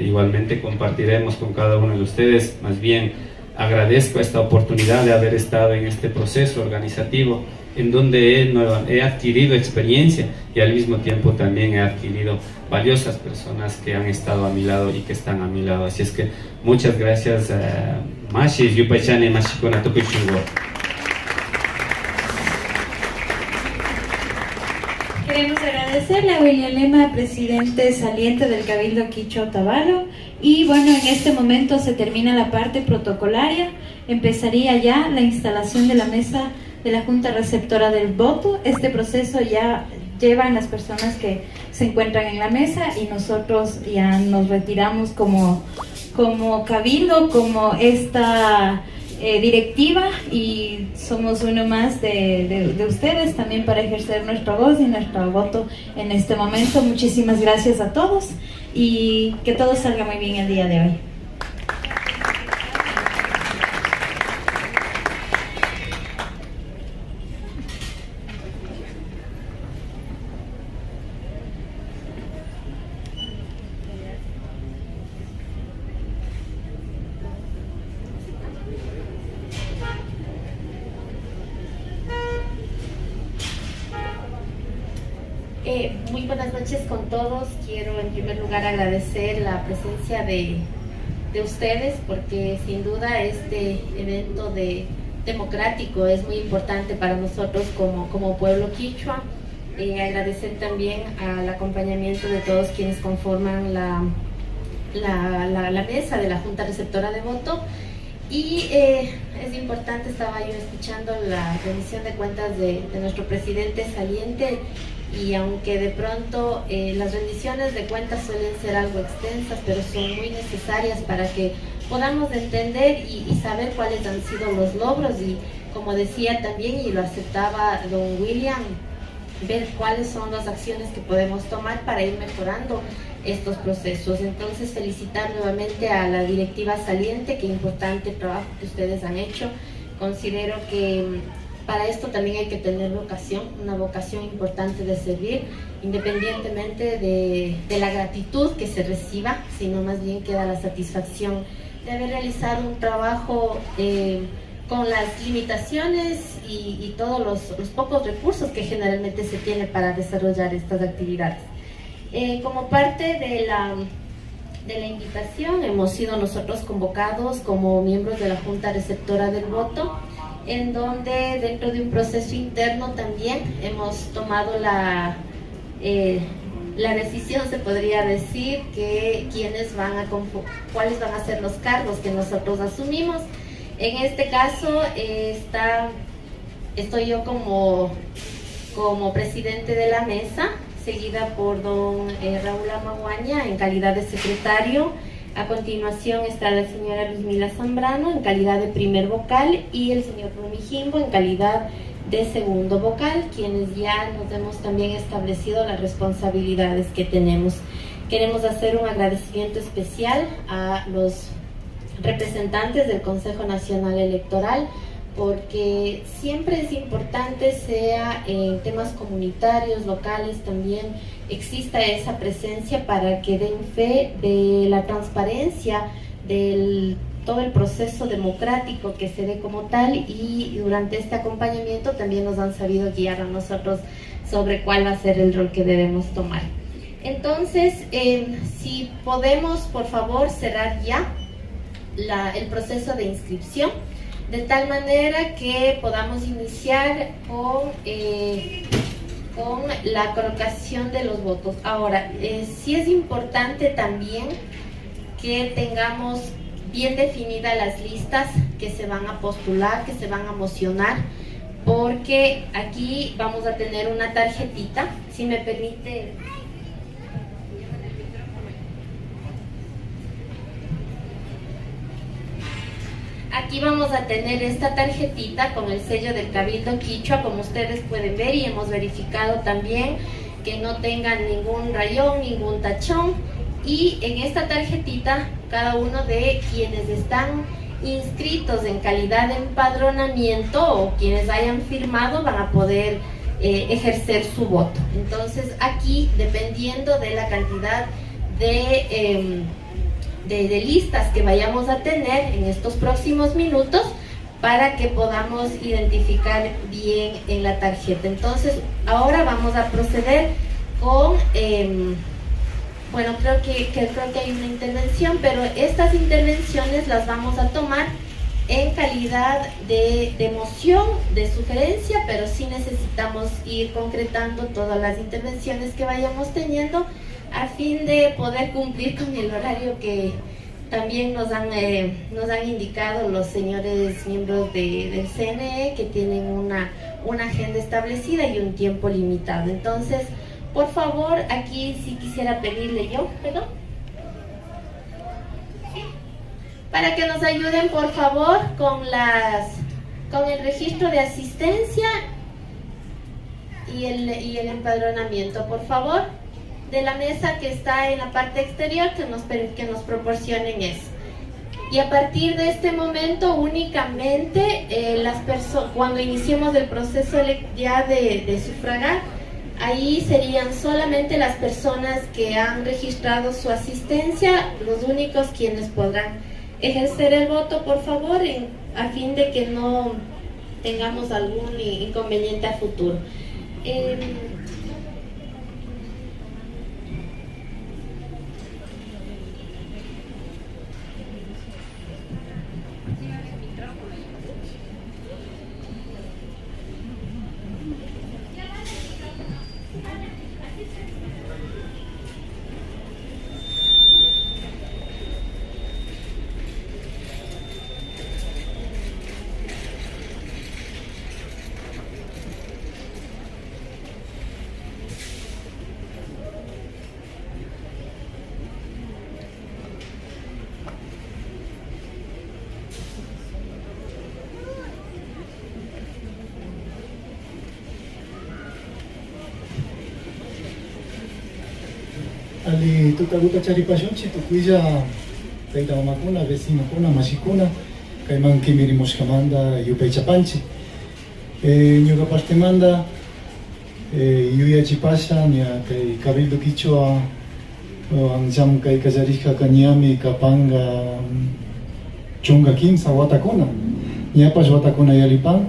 igualmente compartiremos con cada uno de ustedes. Más bien agradezco esta oportunidad de haber estado en este proceso organizativo, en donde he adquirido experiencia, y al mismo tiempo también he adquirido valiosas personas que han estado a mi lado y que están a mi lado. Así es que muchas gracias. Queremos agradecerle a William Lema, presidente saliente del Cabildo Quichua Otavalo. Y bueno, en este momento se termina la parte protocolaria. Empezaría ya la instalación de la mesa de la Junta Receptora del Voto. Este proceso ya llevan las personas que se encuentran en la mesa y nosotros ya nos retiramos como cabildo, como esta directiva, y somos uno más de ustedes también para ejercer nuestra voz y nuestro voto en este momento. Muchísimas gracias a todos y que todo salga muy bien el día de hoy. Muy buenas noches con todos. Quiero en primer lugar agradecer la presencia de ustedes, porque sin duda este evento democrático es muy importante para nosotros como pueblo quichua. Agradecer también al acompañamiento de todos quienes conforman la mesa de la Junta Receptora de Voto. Y es importante, estaba yo escuchando la rendición de cuentas de nuestro presidente saliente, y aunque de pronto las rendiciones de cuentas suelen ser algo extensas, pero son muy necesarias para que podamos entender y saber cuáles han sido los logros, y como decía también, y lo aceptaba don William, ver cuáles son las acciones que podemos tomar para ir mejorando estos procesos. Entonces, felicitar nuevamente a la directiva saliente, qué importante trabajo que ustedes han hecho. Considero que para esto también hay que tener vocación, una vocación importante de servir, independientemente de la gratitud que se reciba, sino más bien queda la satisfacción de haber realizado un trabajo con las limitaciones y todos los pocos recursos que generalmente se tiene para desarrollar estas actividades. Como parte de la invitación, hemos sido nosotros convocados como miembros de la Junta Receptora del Voto, en donde dentro de un proceso interno también hemos tomado la decisión, se podría decir, que cuáles van a ser los cargos que nosotros asumimos. En este caso estoy yo como presidente de la mesa, seguida por don Raúl Amaguaña en calidad de secretario. A continuación está la señora Luzmila Zambrano en calidad de primer vocal y el señor Rumi Jimbo en calidad de segundo vocal, quienes ya nos hemos también establecido las responsabilidades que tenemos. Queremos hacer un agradecimiento especial a los representantes del Consejo Nacional Electoral, porque siempre es importante, sea en temas comunitarios, locales, también exista esa presencia para que den fe de la transparencia, del todo el proceso democrático que se dé como tal, y durante este acompañamiento también nos han sabido guiar a nosotros sobre cuál va a ser el rol que debemos tomar. Entonces, si podemos, por favor, cerrar ya el proceso de inscripción, de tal manera que podamos iniciar con la colocación de los votos. Ahora, sí es importante también que tengamos bien definidas las listas que se van a postular, que se van a mocionar, porque aquí vamos a tener una tarjetita, si me permite. Aquí vamos a tener esta tarjetita con el sello del Cabildo Quichua, como ustedes pueden ver, y hemos verificado también que no tengan ningún rayón, ningún tachón. Y en esta tarjetita, cada uno de quienes están inscritos en calidad de empadronamiento o quienes hayan firmado van a poder ejercer su voto. Entonces aquí, dependiendo de la cantidad de listas que vayamos a tener en estos próximos minutos, para que podamos identificar bien en la tarjeta. Entonces ahora vamos a proceder con bueno, creo que hay una intervención, pero estas intervenciones las vamos a tomar en calidad de moción, de sugerencia, pero sí necesitamos ir concretando todas las intervenciones que vayamos teniendo a fin de poder cumplir con el horario que También nos han indicado los señores miembros del CNE que tienen una agenda establecida y un tiempo limitado. Entonces, por favor, aquí sí quisiera pedirle yo, perdón, para que nos ayuden, por favor, con el registro de asistencia y el empadronamiento, por favor, de la mesa que está en la parte exterior, que nos proporcionen eso. Y a partir de este momento únicamente cuando iniciemos el proceso ya de sufragar, ahí serían solamente las personas que han registrado su asistencia los únicos quienes podrán ejercer el voto, por favor, a fin de que no tengamos algún inconveniente a futuro. Ali tutaguta charipashunchi tukuya taita mamakuna, vecino kuna, mashikuna, kaiman kimirimushkamanda yupaychapanchi. Ñuqa partemanda yuyachipasha ña kay Cabildo Quichua ancham kay kallarisqa kañami kapanga chunga kimsa watakuna. Ñapash watakuna yalipan,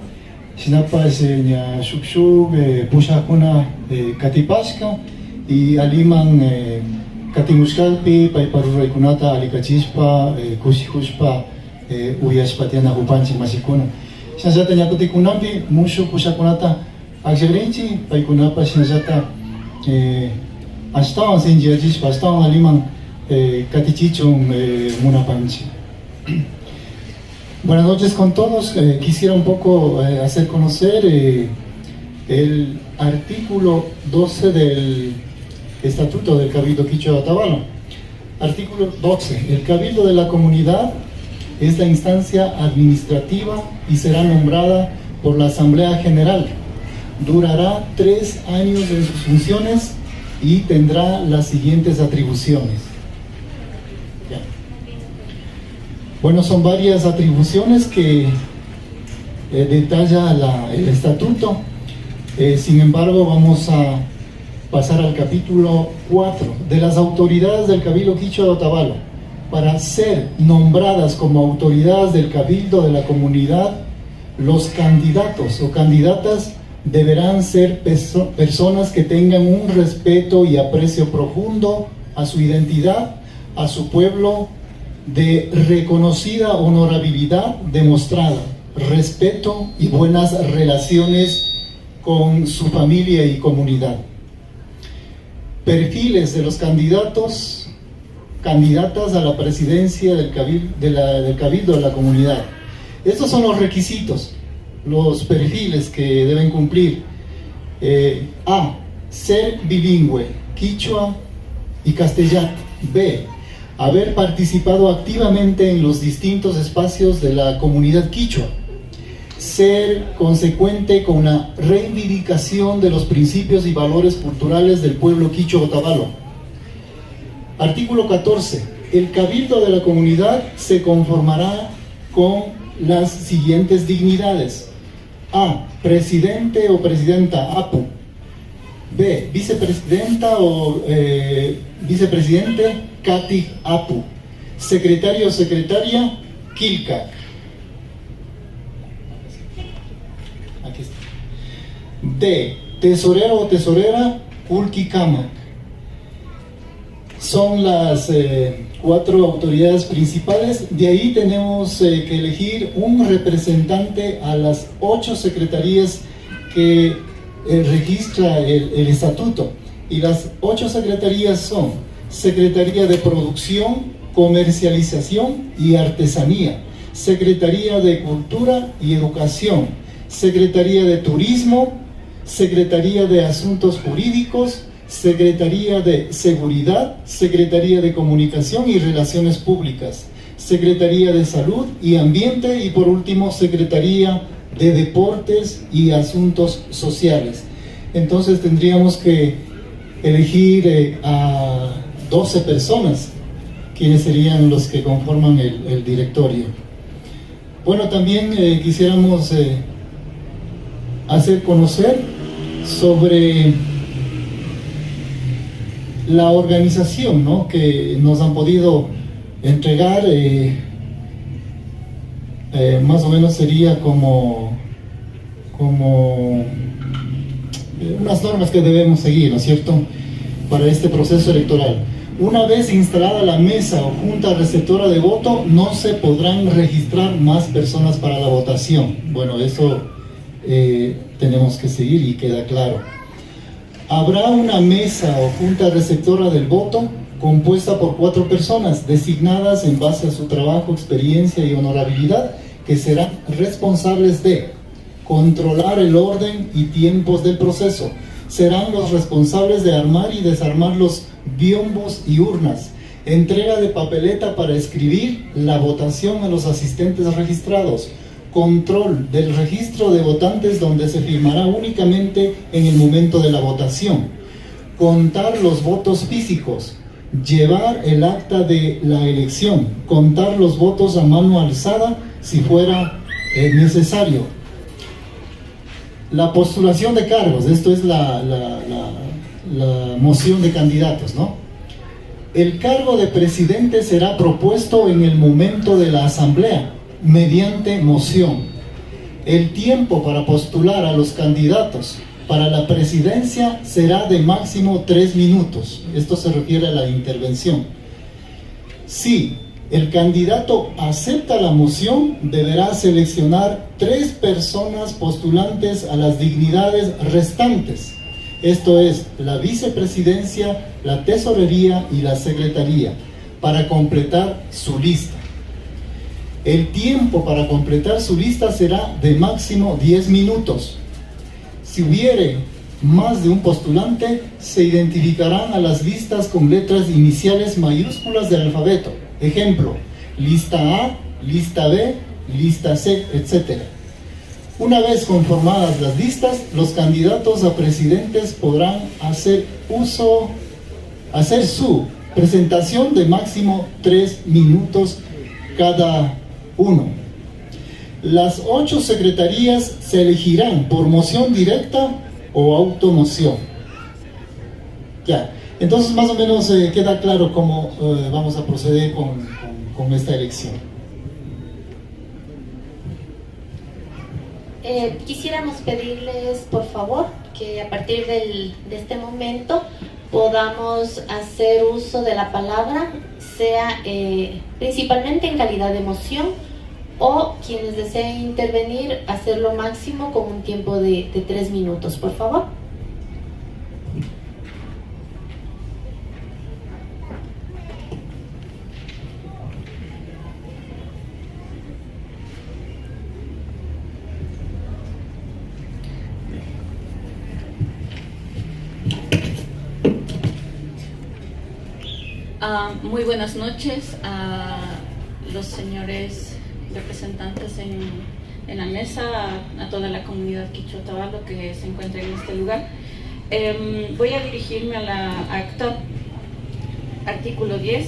shinapash ña shukshuk pushakuna katipashka y aliman katimushkalpi payparuraykunata alikachispa kushihushpa uyashpa tiana upanchik mashikuna. Shinallata ñakutikunapi mushuk pushakunata akllagrinchik, paykunapas shinallata ashtawan sinchiyachishpa, ashtawan aliman katichichun munapanchik. Buenas noches con todos. Quisiera un poco hacer conocer el artículo 12 del Estatuto del Cabildo Quichua de Otavalo. Artículo 12. El Cabildo de la Comunidad es la instancia administrativa y será nombrada por la Asamblea General. Durará 3 años en sus funciones y tendrá las siguientes atribuciones. Ya. Bueno, son varias atribuciones que detalla el Estatuto. Sin embargo, vamos a pasar al capítulo 4 de las autoridades del Cabildo Quichua de Otavalo. Para ser nombradas como autoridades del Cabildo de la Comunidad, los candidatos o candidatas deberán ser personas que tengan un respeto y aprecio profundo a su identidad, a su pueblo, de reconocida honorabilidad demostrada, respeto y buenas relaciones con su familia y comunidad. Perfiles de los candidatos, candidatas a la presidencia del Cabildo de la Comunidad. Estos son los requisitos, los perfiles que deben cumplir. A. Ser bilingüe, quichua y castellano. B. Haber participado activamente en los distintos espacios de la comunidad quichua. Ser consecuente con la reivindicación de los principios y valores culturales del pueblo quichua Otavalo. Artículo 14. El Cabildo de la Comunidad se conformará con las siguientes dignidades. A. Presidente o presidenta, APU. B. Vicepresidenta o vicepresidente, CATI, APU. Secretario o secretaria, KILCA. Aquí está. D. Tesorero o tesorera, ULQICAMA. Son las 4 autoridades principales. De ahí tenemos que elegir un representante a las 8 secretarías que registra el estatuto. Y las 8 secretarías son Secretaría de Producción, Comercialización y Artesanía, Secretaría de Cultura y Educación, Secretaría de Turismo, Secretaría de Asuntos Jurídicos, Secretaría de Seguridad, Secretaría de Comunicación y Relaciones Públicas, Secretaría de Salud y Ambiente y por último Secretaría de Deportes y Asuntos Sociales. Entonces tendríamos que elegir a 12 personas, quienes serían los que conforman el directorio. Bueno, también quisiéramos hacer conocer sobre la organización, ¿no?, que nos han podido entregar. Más o menos sería como unas normas que debemos seguir, ¿no es cierto?, para este proceso electoral. Una vez instalada la mesa o junta receptora de voto, no se podrán registrar más personas para la votación. Bueno, eso tenemos que seguir y queda claro. Habrá una mesa o junta receptora del voto compuesta por 4 personas designadas en base a su trabajo, experiencia y honorabilidad, que serán responsables de controlar el orden y tiempos del proceso. Serán los responsables de armar y desarmar los biombos y urnas, entrega de papeleta para escribir la votación a los asistentes registrados, control del registro de votantes donde se firmará únicamente en el momento de la votación, contar los votos físicos, llevar el acta de la elección, contar los votos a mano alzada si fuera necesario. La postulación de cargos, esto es la moción de candidatos, ¿no? El cargo de presidente será propuesto en el momento de la asamblea, mediante moción. El tiempo para postular a los candidatos para la presidencia será de máximo 3 minutos. Esto se refiere a la intervención. Si el candidato acepta la moción, deberá seleccionar 3 personas postulantes a las dignidades restantes. Esto es, la vicepresidencia, la tesorería y la secretaría, para completar su lista. El tiempo para completar su lista será de máximo 10 minutos. Si hubiere más de un postulante, se identificarán a las listas con letras iniciales mayúsculas del alfabeto. Ejemplo, lista A, lista B, lista C, etc. Una vez conformadas las listas, los candidatos a presidentes podrán hacer su presentación de máximo 3 minutos cada uno. Las 8 secretarías se elegirán por moción directa o automoción. Ya, entonces más o menos queda claro cómo vamos a proceder con esta elección. Quisiéramos pedirles, por favor, que a partir de este momento podamos hacer uso de la palabra, sea principalmente en calidad de moción, o quienes deseen intervenir, hacerlo máximo con un tiempo de 3 minutos, por favor. Muy buenas noches a los señores representantes en la mesa, a toda la comunidad quichua-otavalo que se encuentra en este lugar. Voy a dirigirme a la acta, artículo 10.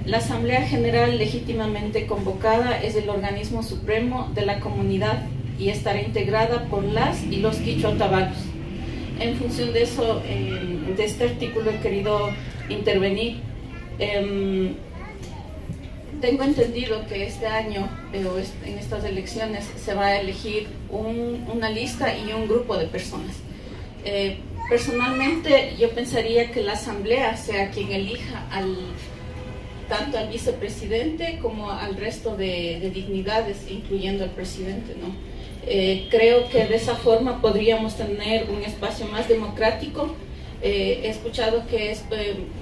La Asamblea General legítimamente convocada es el organismo supremo de la comunidad y estará integrada por las y los quichua-otavalos. En función de eso, de este artículo he querido intervenir. Tengo entendido que este año, en estas elecciones, se va a elegir una lista y un grupo de personas. Personalmente, yo pensaría que la asamblea sea quien elija tanto al vicepresidente como al resto de dignidades, incluyendo al presidente, ¿no? Creo que de esa forma podríamos tener un espacio más democrático He escuchado que es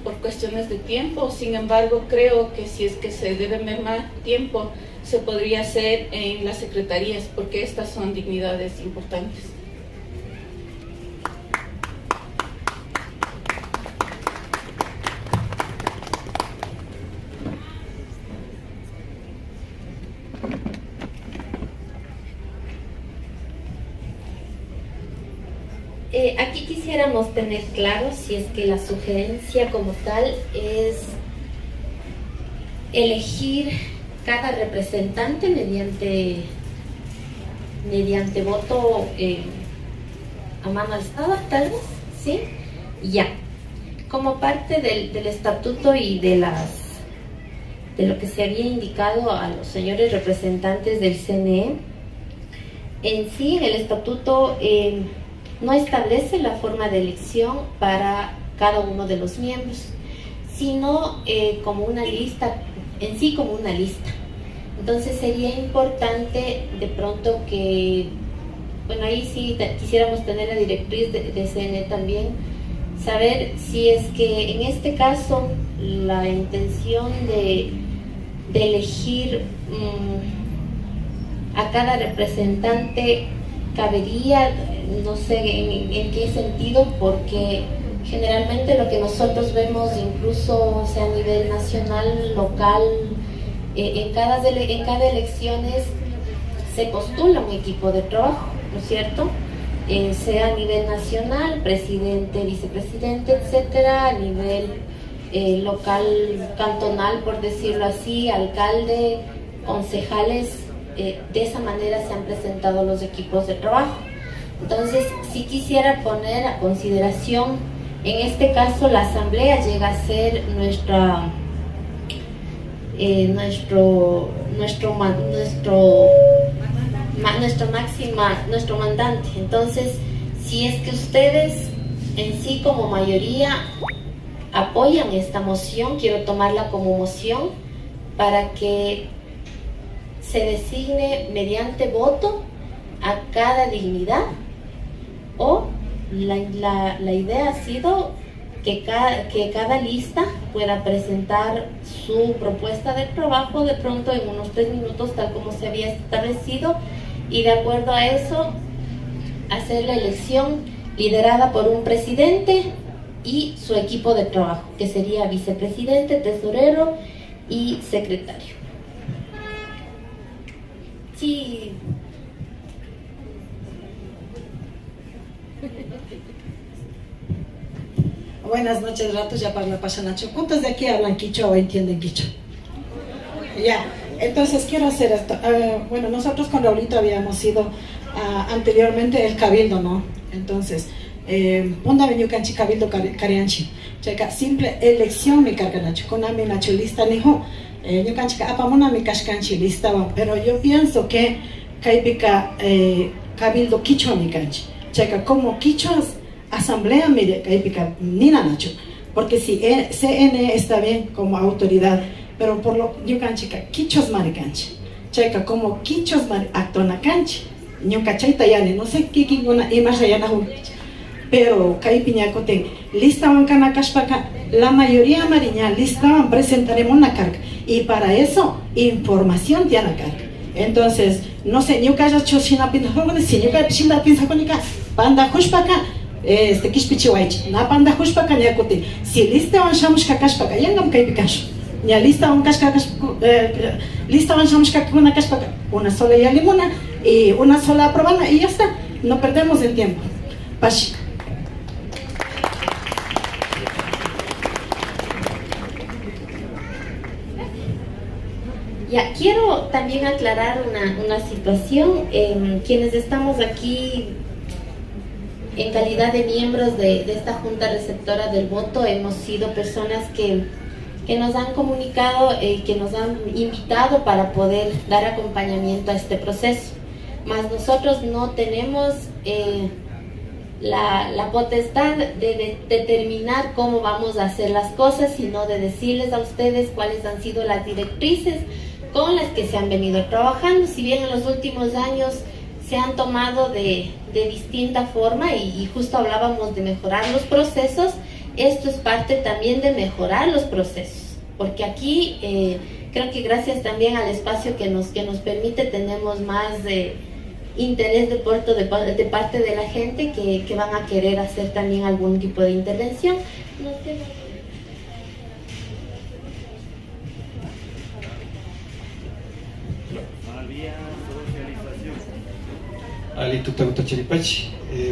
por cuestiones de tiempo, sin embargo creo que si es que se debe mermar tiempo, se podría hacer en las secretarías, porque estas son dignidades importantes. Aquí quisiéramos tener claro si es que la sugerencia como tal es elegir cada representante mediante voto a mano alzada, tal vez, ¿sí? Ya. Como parte del estatuto y de lo que se había indicado a los señores representantes del CNE, en sí el estatuto no establece la forma de elección para cada uno de los miembros, sino como una lista, en sí como una lista. Entonces sería importante de pronto que, bueno, ahí sí quisiéramos tener la directriz de CNE también, saber si es que en este caso la intención de elegir a cada representante cabería, no sé en qué sentido, porque generalmente lo que nosotros vemos, incluso sea a nivel nacional, local, en cada elecciones se postula un equipo de trabajo, ¿no es cierto? Sea a nivel nacional, presidente, vicepresidente, etcétera, a nivel local, cantonal, por decirlo así, alcalde, concejales. De esa manera se han presentado los equipos de trabajo. Entonces, si quisiera poner a consideración, en este caso la asamblea llega a ser nuestro mandante. Entonces, si es que ustedes en sí como mayoría apoyan esta moción, quiero tomarla como moción para que se designe mediante voto a cada dignidad, o la idea ha sido que cada lista pueda presentar su propuesta de trabajo de pronto en unos 3 minutos, tal como se había establecido, y de acuerdo a eso hacer la elección liderada por un presidente y su equipo de trabajo, que sería vicepresidente, tesorero y secretario. Sí. Buenas noches, ratos ya para Pachanacho. ¿Cuántos de aquí hablan quichua o entienden quichua? Ya, entonces quiero hacer esto. Bueno, nosotros con Raulito habíamos ido anteriormente el cabildo, ¿no? Entonces, Punda venió canchi cabildo carianchi. Checa, simple elección mi carganacho. Con mi nacho lista nijo. Yo canchi apamona mi cascanchi lista, pero yo pienso que caipica cabildo quichua mi canchi. Checa, como quichuas asamblea mire caipica nina nacho. Porque si CN está bien como autoridad, pero por lo yo canchi quichuas maricanchi. Checa, como quichuas actona canchi. Yo cachaita yani, no sé qué una imagen yana pero caipiñacote lista van cana caspaka, la mayoría mariña lista van presentaremos una carga, y para eso información tiene carga. Entonces no sé, yo calla chochina pinta si yo calla pinta pinta conica panda hushpaka kispichiwaich na panda hushpaka nyacote si lista van shamush caspaka yangam caipicasho ya lista van casca lista van shamush una caspaka, una sola y limona y una sola aprobada y ya está, no perdemos el tiempo. Pashi. Ya, quiero también aclarar una situación. Quienes estamos aquí en calidad de miembros de esta Junta Receptora del Voto, hemos sido personas que nos han comunicado, que nos han invitado para poder dar acompañamiento a este proceso. Mas nosotros no tenemos la potestad de determinar cómo vamos a hacer las cosas, sino de decirles a ustedes cuáles han sido las directrices con las que se han venido trabajando. Si bien en los últimos años se han tomado de distinta forma y justo hablábamos de mejorar los procesos. Esto es parte también de mejorar los procesos, porque aquí creo que gracias también al espacio que nos permite tenemos más interés de parte de la gente que van a querer hacer también algún tipo de intervención. No sé.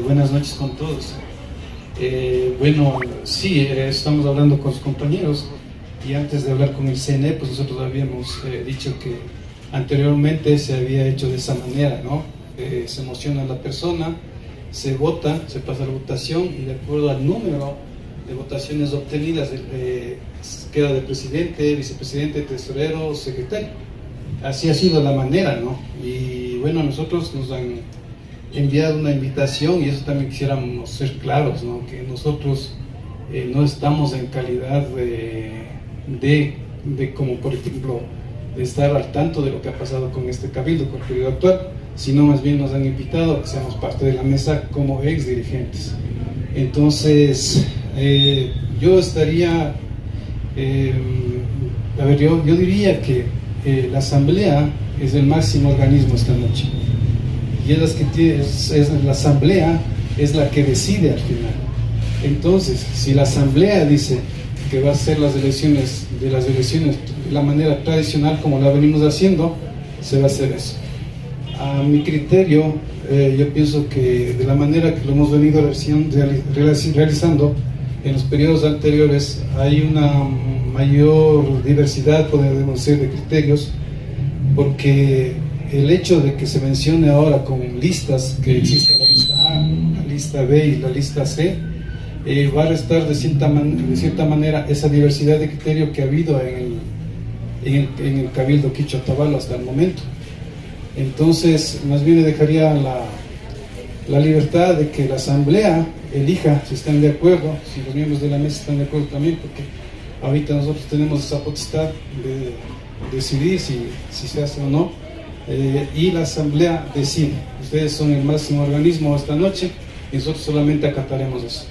Buenas noches con todos. Bueno, sí, estamos hablando con los compañeros y antes de hablar con el CNE, pues nosotros habíamos dicho que anteriormente se había hecho de esa manera, ¿no? Se emociona a la persona, se vota, se pasa la votación y de acuerdo al número de votaciones obtenidas queda de presidente, vicepresidente, tesorero, secretario. Así ha sido la manera, ¿no? Y bueno, a nosotros nos han enviado una invitación y eso también quisiéramos ser claros, ¿no? Que nosotros no estamos en calidad de como por ejemplo de estar al tanto de lo que ha pasado con este cabildo, con el periodo actual, sino más bien nos han invitado a que seamos parte de la mesa como ex dirigentes. Entonces yo estaría yo diría que la asamblea es el máximo organismo esta noche y la asamblea es la que decide al final. Entonces, si la asamblea dice que va a hacer las elecciones de la manera tradicional como la venimos haciendo, se va a hacer eso. A mi criterio, yo pienso que de la manera que lo hemos venido realizando en los periodos anteriores, hay una mayor diversidad, podemos decir, de criterios, porque el hecho de que se mencione ahora con listas, que existe la lista A, la lista B y la lista C, va a restar de cierta manera esa diversidad de criterio que ha habido en el Cabildo Quicho-Otavalo hasta el momento. Entonces, más bien le dejaría la libertad de que la asamblea elija si están de acuerdo, si los miembros de la mesa están de acuerdo también, porque ahorita nosotros tenemos esa potestad de decidir si se hace o no, y la asamblea decide. Ustedes son el máximo organismo esta noche y nosotros solamente acataremos eso.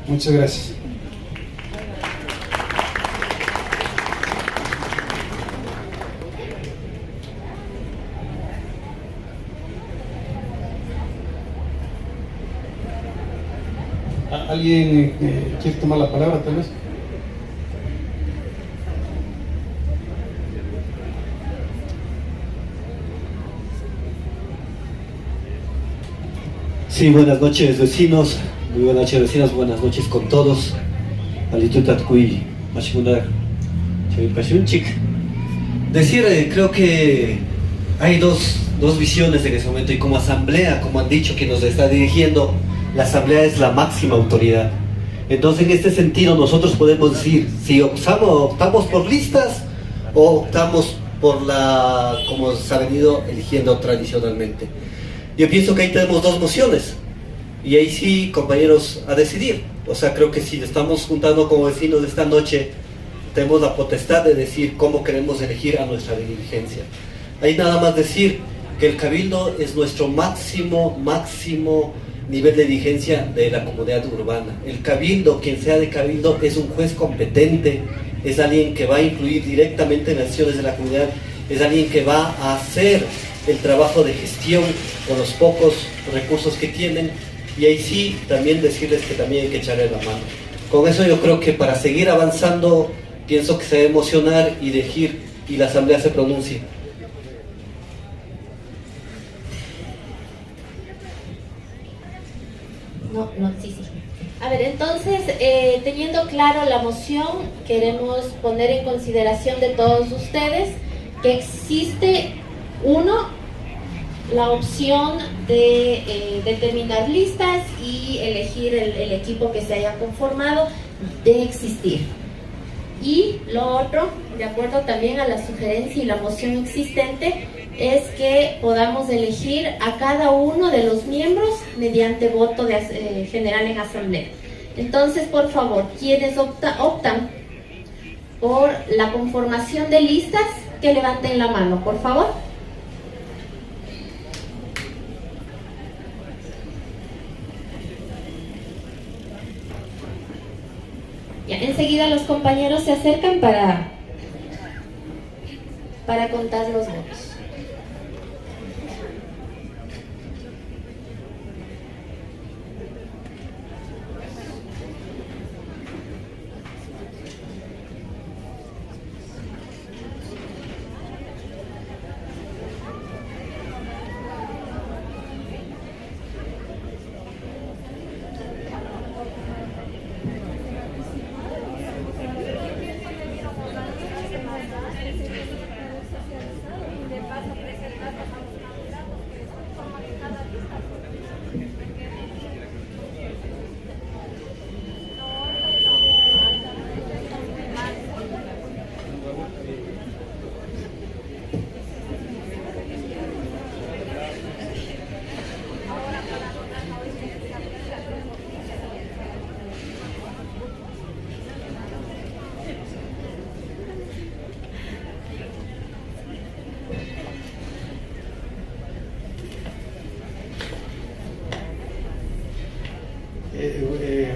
Muchas gracias. ¿Alguien quiere tomar la palabra tal vez? Sí, buenas noches vecinos, muy buenas noches vecinas, buenas noches con todos. Alitutatkuy, Mashikunar, Chavipashunchik. Decir, creo que hay dos visiones en ese momento y como asamblea, como han dicho que nos está dirigiendo, la asamblea es la máxima autoridad. Entonces en este sentido nosotros podemos decir si optamos por listas o optamos por como se ha venido eligiendo tradicionalmente. Yo pienso que ahí tenemos dos mociones y ahí sí, compañeros, a decidir. O sea, creo que si estamos juntando como vecinos de esta noche, tenemos la potestad de decir cómo queremos elegir a nuestra dirigencia. Ahí nada más decir que el cabildo es nuestro máximo nivel de dirigencia de la comunidad urbana. El cabildo, quien sea de cabildo, es un juez competente, es alguien que va a influir directamente en las acciones de la comunidad, es alguien que va a hacer el trabajo de gestión con los pocos recursos que tienen, y ahí sí también decirles que también hay que echarle la mano. Con eso yo creo que para seguir avanzando pienso que se debe emocionar y elegir y la asamblea se pronuncie. Sí. A ver, entonces, teniendo claro la moción, queremos poner en consideración de todos ustedes que existe la opción de determinar listas y elegir el equipo que se haya conformado de existir. Y lo otro, de acuerdo también a la sugerencia y la moción existente, es que podamos elegir a cada uno de los miembros mediante voto general en asamblea. Entonces, por favor, quienes optan por la conformación de listas, que levanten la mano, por favor. enseguida los compañeros se acercan para contar los votos.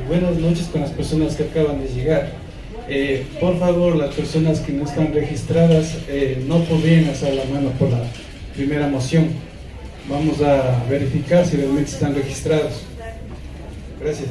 Buenas noches con las personas que acaban de llegar. Por favor, las personas que no están registradas no podrían alzar la mano por la primera moción. Vamos a verificar si realmente están registrados. Gracias.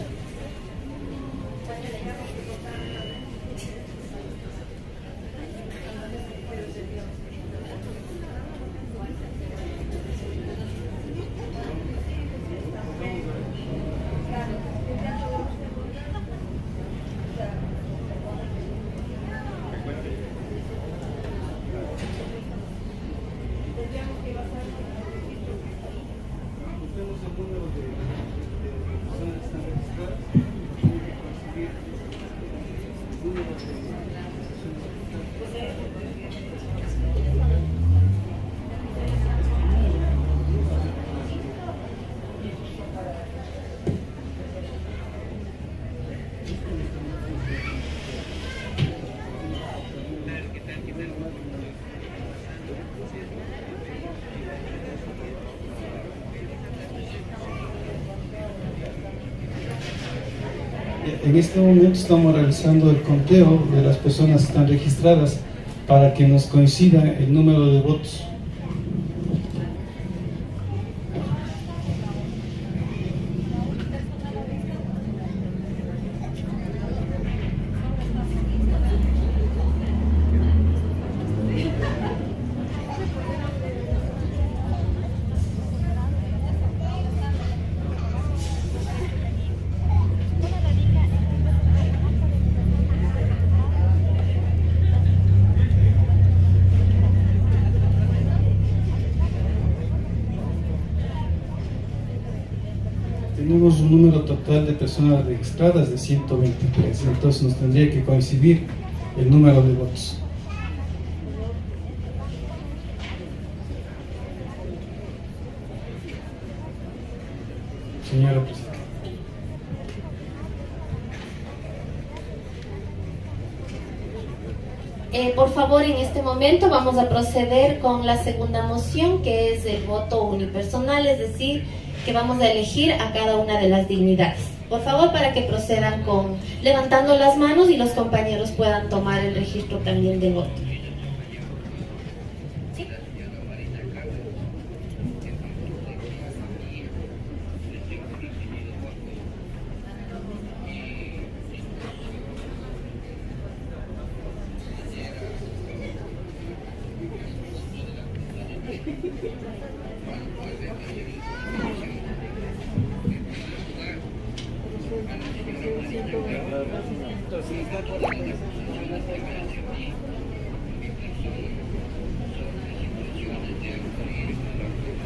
En este momento estamos realizando el conteo de las personas que están registradas para que nos coincida el número de votos. Tenemos un número total de personas registradas de 123, entonces nos tendría que coincidir el número de votos. Señora Presidenta. Por favor, en este momento vamos a proceder con la segunda moción, que es el voto unipersonal, es decir, que vamos a elegir a cada una de las dignidades. Por favor, para que procedan con levantando las manos y los compañeros puedan tomar el registro también del voto. ¿Sí?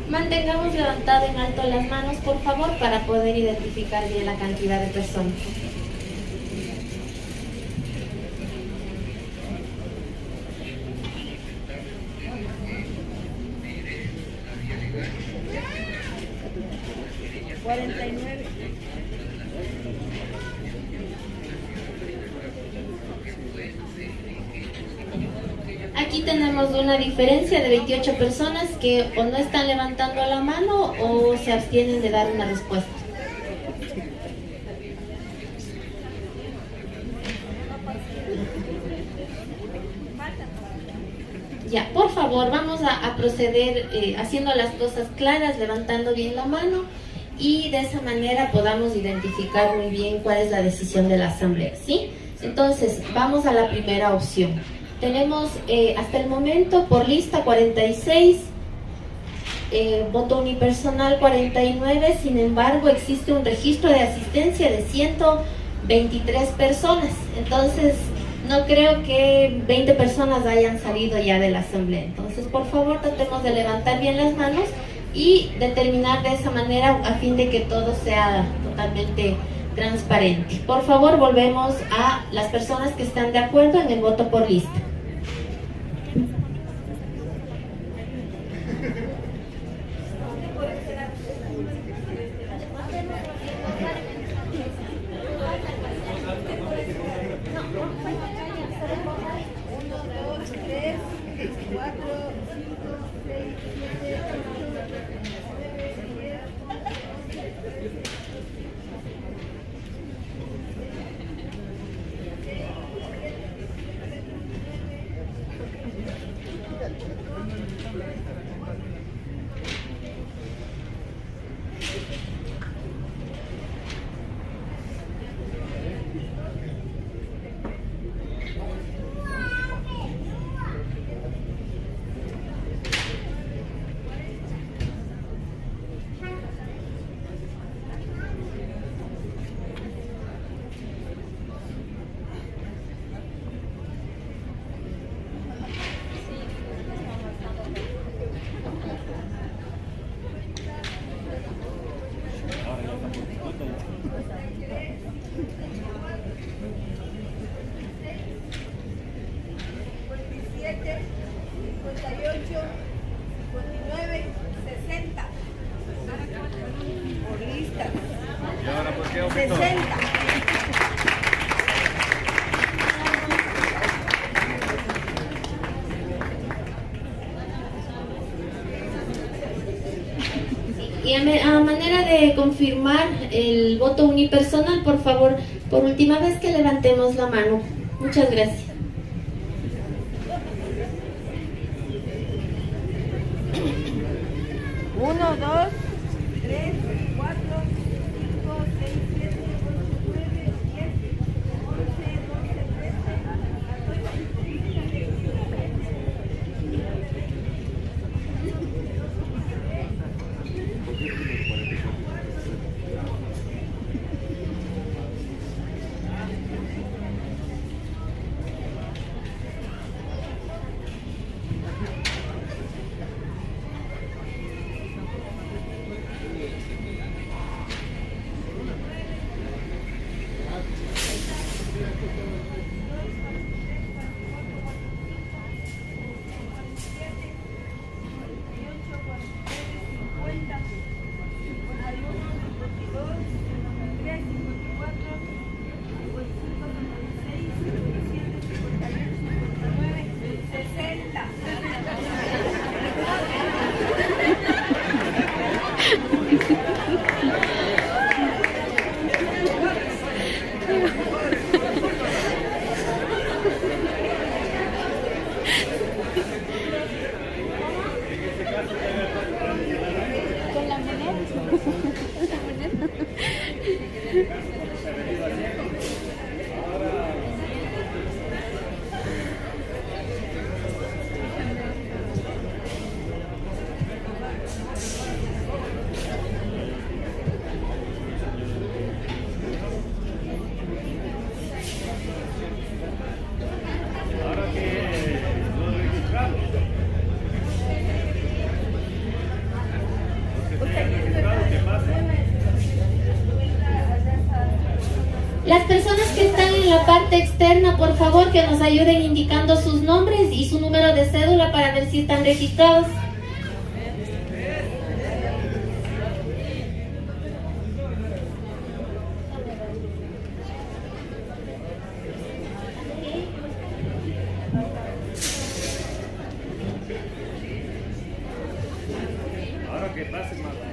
Mantengamos levantado en alto las manos, por favor, para poder identificar bien la cantidad de personas. Aquí tenemos una diferencia de 28 personas que o no están levantando la mano o se abstienen de dar una respuesta. Ya, por favor, vamos a proceder haciendo las cosas claras, levantando bien la mano y de esa manera podamos identificar muy bien cuál es la decisión de la asamblea, ¿sí? Entonces, vamos a la primera opción. Tenemos hasta el momento por lista 46, voto unipersonal 49, sin embargo existe un registro de asistencia de 123 personas, entonces no creo que 20 personas hayan salido ya de la asamblea. Entonces, por favor, tratemos de levantar bien las manos y determinar de esa manera a fin de que todo sea totalmente transparente. Por favor, volvemos a las personas que están de acuerdo en el voto por lista. Y a manera de confirmar el voto unipersonal, por favor, por última vez que levantemos la mano. Muchas gracias. Uno, dos, tres, cuatro, cinco, seis, siete, ocho, nueve, 10, 11, 12, Las personas que están en la parte externa, por favor, que nos ayuden indicando sus nombres y su número de cédula para ver si están registrados. Ahora que pase más bien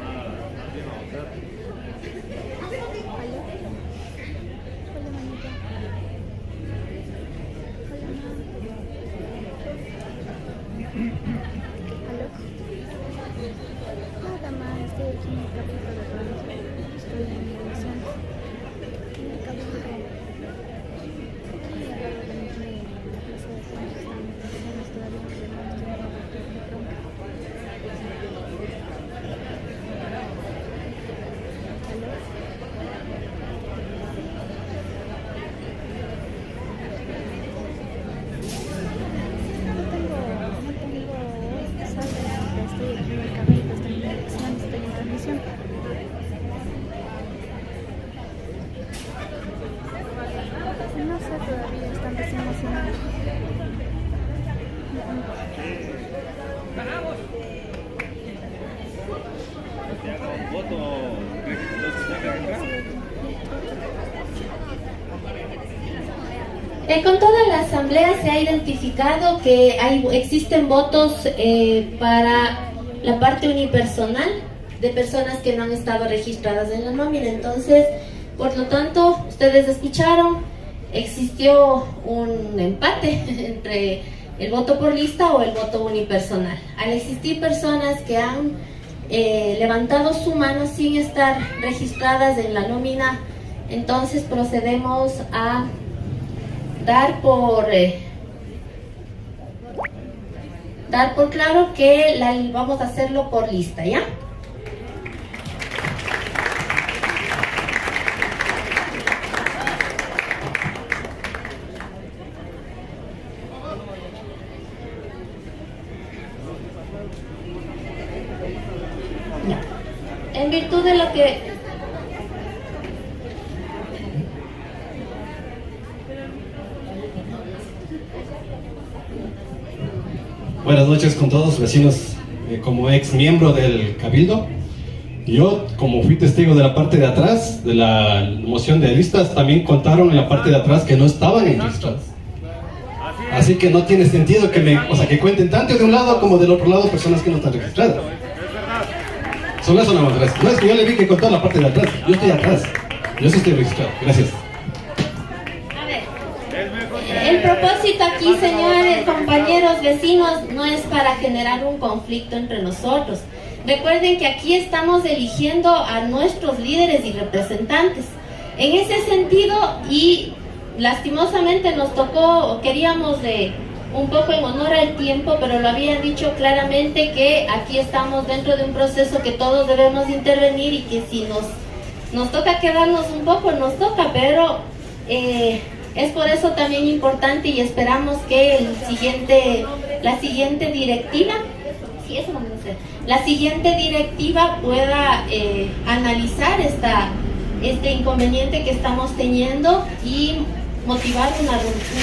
Nada más, estoy aquí en el capítulo de Francia. Estoy en elecciones. En el capítulo. Aquí al lado de mi en la plaza de Ponchos están elecciones todavía, pero no estoy en el pronto. Estoy aquí en el cabello, estoy en elección, estoy en transmisión. No sé todavía, están recién emocionados. Con toda la asamblea se ha identificado que existen votos para la parte unipersonal de personas que no han estado registradas en la nómina. Entonces, por lo tanto, ustedes escucharon, existió un empate entre el voto por lista o el voto unipersonal. Al existir personas que han levantado su mano sin estar registradas en la nómina, entonces procedemos a dar por claro que vamos a hacerlo por lista, ¿ya? En virtud de lo que buenas noches con todos, vecinos. Como ex miembro del Cabildo, yo como fui testigo de la parte de atrás de la moción de listas, también contaron en la parte de atrás que no estaban registrados. Así que no tiene sentido que cuenten tanto de un lado como del otro lado personas que no están registradas. Solo eso nada más. No es que yo le vi que contó la parte de atrás, yo estoy atrás, yo sí estoy registrado. Gracias. El propósito aquí, señores, compañeros, vecinos, no es para generar un conflicto entre nosotros. Recuerden que aquí estamos eligiendo a nuestros líderes y representantes. En ese sentido, y lastimosamente nos tocó, queríamos un poco en honor al tiempo, pero lo habían dicho claramente que aquí estamos dentro de un proceso que todos debemos intervenir y que si nos toca quedarnos un poco, nos toca, pero es por eso también importante y esperamos que la siguiente directiva, la siguiente directiva pueda analizar este inconveniente que estamos teniendo y motivar una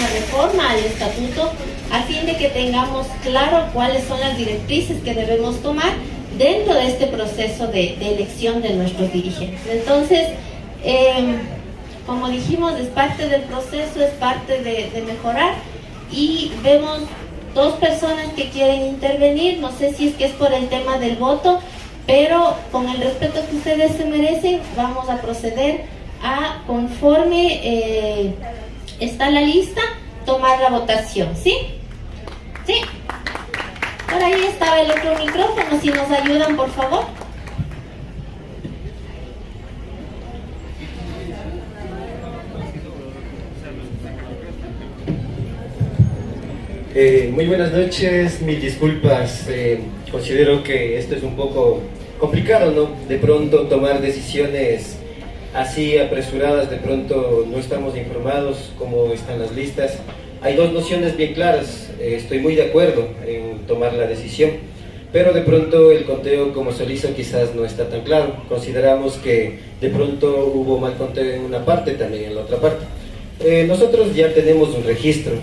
reforma al estatuto a fin de que tengamos claro cuáles son las directrices que debemos tomar dentro de este proceso de elección de nuestros dirigentes. Entonces, como dijimos, es parte del proceso, es parte de mejorar y vemos dos personas que quieren intervenir. No sé si es que es por el tema del voto, pero con el respeto que ustedes se merecen, vamos a proceder a, conforme está la lista, tomar la votación, ¿sí? ¿Sí? Por ahí estaba el otro micrófono, si nos ayudan, por favor. Muy buenas noches, mil disculpas. Considero que esto es un poco complicado, ¿no? De pronto tomar decisiones así apresuradas, de pronto no estamos informados cómo están las listas. Hay dos nociones bien claras, estoy muy de acuerdo en tomar la decisión, pero de pronto el conteo como se lo hizo quizás no está tan claro. Consideramos que de pronto hubo mal conteo en una parte, también en la otra parte. Nosotros ya tenemos un registro.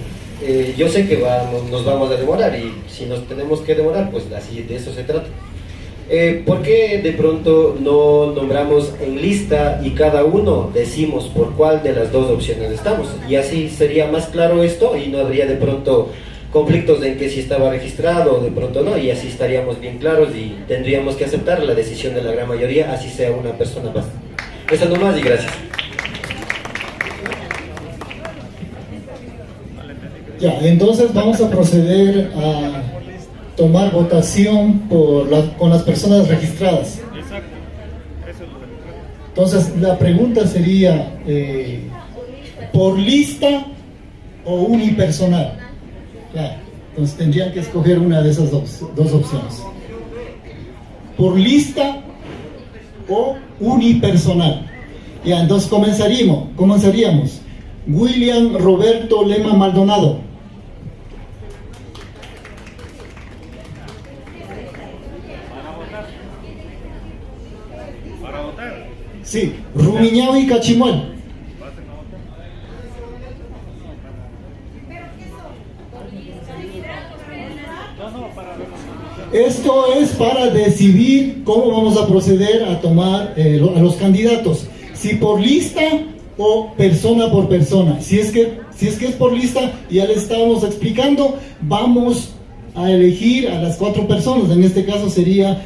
Yo sé que nos vamos a demorar y si nos tenemos que demorar, pues así de eso se trata. ¿Por qué de pronto no nombramos en lista y cada uno decimos por cuál de las dos opciones estamos? Y así sería más claro esto y no habría de pronto conflictos en que si estaba registrado o de pronto no, y así estaríamos bien claros y tendríamos que aceptar la decisión de la gran mayoría, así sea una persona más. Eso nomás y gracias. Ya, entonces vamos a proceder tomar votación con las personas registradas. Exacto. Eso es lo democrático. Entonces, la pregunta sería, ¿por lista o unipersonal? Claro. Entonces, tendrían que escoger una de esas dos opciones. ¿Por lista o unipersonal? Ya, entonces comenzaríamos. William Roberto Lema Maldonado. Para votar. Sí, Rumiñahui Cachimuel. Esto es para decidir cómo vamos a proceder a tomar a los candidatos, si por lista o persona por persona. Si es que es por lista, ya les estábamos explicando, vamos a elegir a las 4 personas. En este caso sería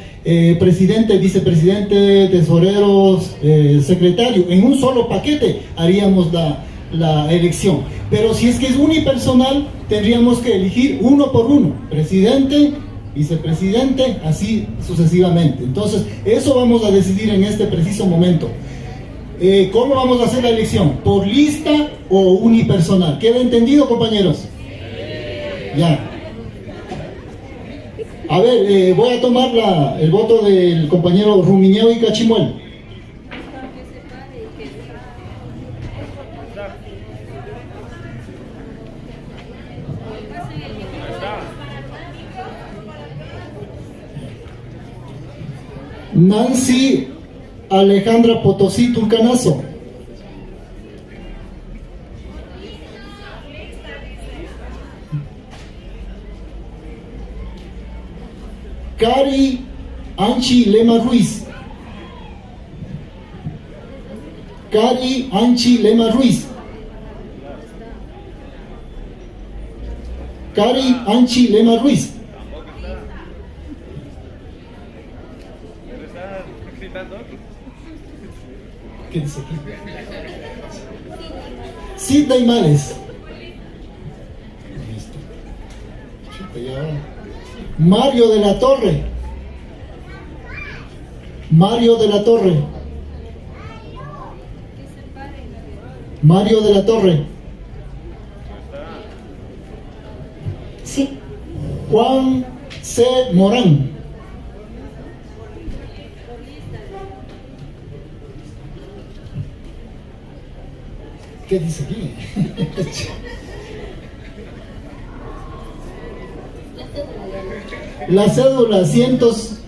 presidente, vicepresidente, tesoreros, secretario. En un solo paquete haríamos la elección. Pero si es que es unipersonal, tendríamos que elegir uno por uno, presidente, vicepresidente, así sucesivamente. Entonces, eso vamos a decidir en este preciso momento. ¿Cómo vamos a hacer la elección? ¿Por lista o unipersonal? ¿Queda entendido, compañeros? Ya. A ver, voy a tomar el voto del compañero Rumiñahui Cachimuel. Nancy Alejandra Potosí Turcanazo. Cari Anchi Lema Ruiz. Cari Anchi Lema Ruiz. Cari Anchi Lema Ruiz. ¿Qué dice aquí? Sidney Males. Mario de la Torre. Mario de la Torre. Mario de la Torre. Sí. Juan C. Morán. ¿Qué dice aquí? La cédula, cientos.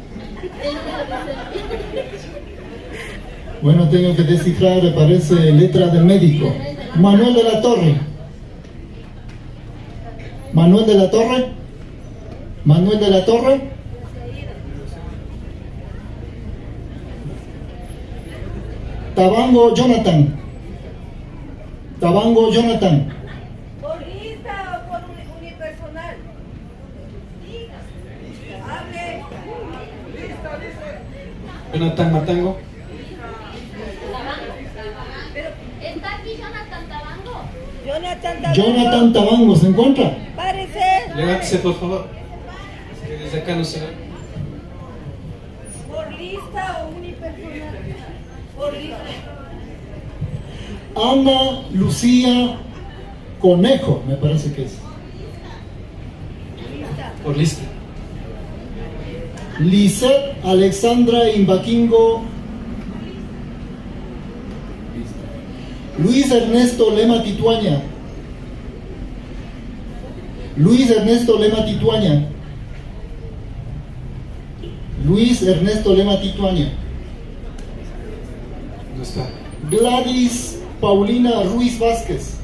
Bueno, tengo que descifrar, me parece letra de médico. Manuel de la Torre. Manuel de la Torre. Manuel de la Torre. Tabango Jonathan. Tabango Jonathan. ¿Por lista o por unipersonal? Hable. Jonathan Matango. ¿Está aquí Jonathan Tabango? Jonathan Tabango, ¿se encuentra? Parece. Levántese, por favor. Es que desde acá no se ve. ¿Por lista o unipersonal? Por lista. Ana Lucía Conejo, me parece que es. Por lista. Lisette Alexandra Imbaquingo. Luis Ernesto Lema Tituaña. Luis Ernesto Lema Tituaña. Luis Ernesto Lema Tituaña. No está. Gladys Paulina Ruiz Vázquez.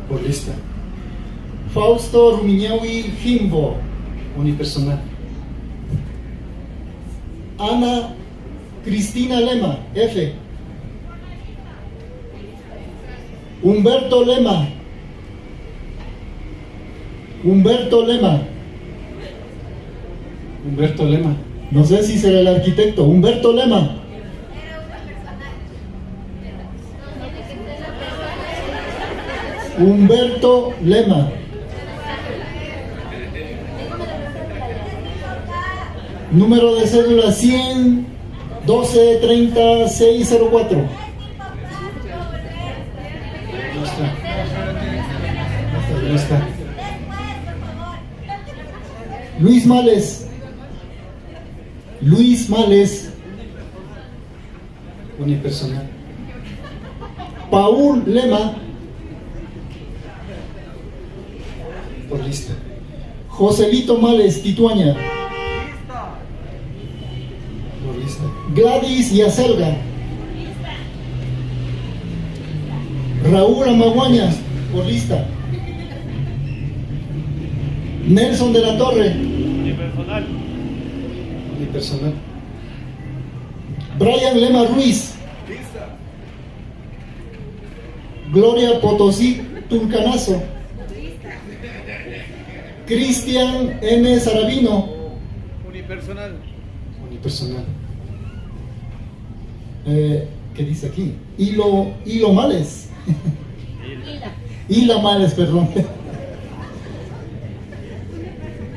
Por lista. Fausto Rumiñahui Jimbo. Unipersonal. Ana Cristina Lema, F. Humberto Lema. Humberto Lema. Humberto Lema. No sé si será el arquitecto. Humberto Lema. Humberto Lema. Número de cédula 100 12 30 604. No está. Luis Males. Luis Males. Unipersonal. Paul Lema. Por lista. Joselito Males Tituaña. Por lista. Gladys Yacelga. Raúl Amaguañas, por lista. Nelson de la Torre. Unipersonal. Unipersonal. Brian Lema Ruiz. Lista. Gloria Potosí Tulcanazo. Cristian N. Saravino. Unipersonal. Unipersonal. ¿Qué dice aquí? Hilo Males. Hila Males, perdón.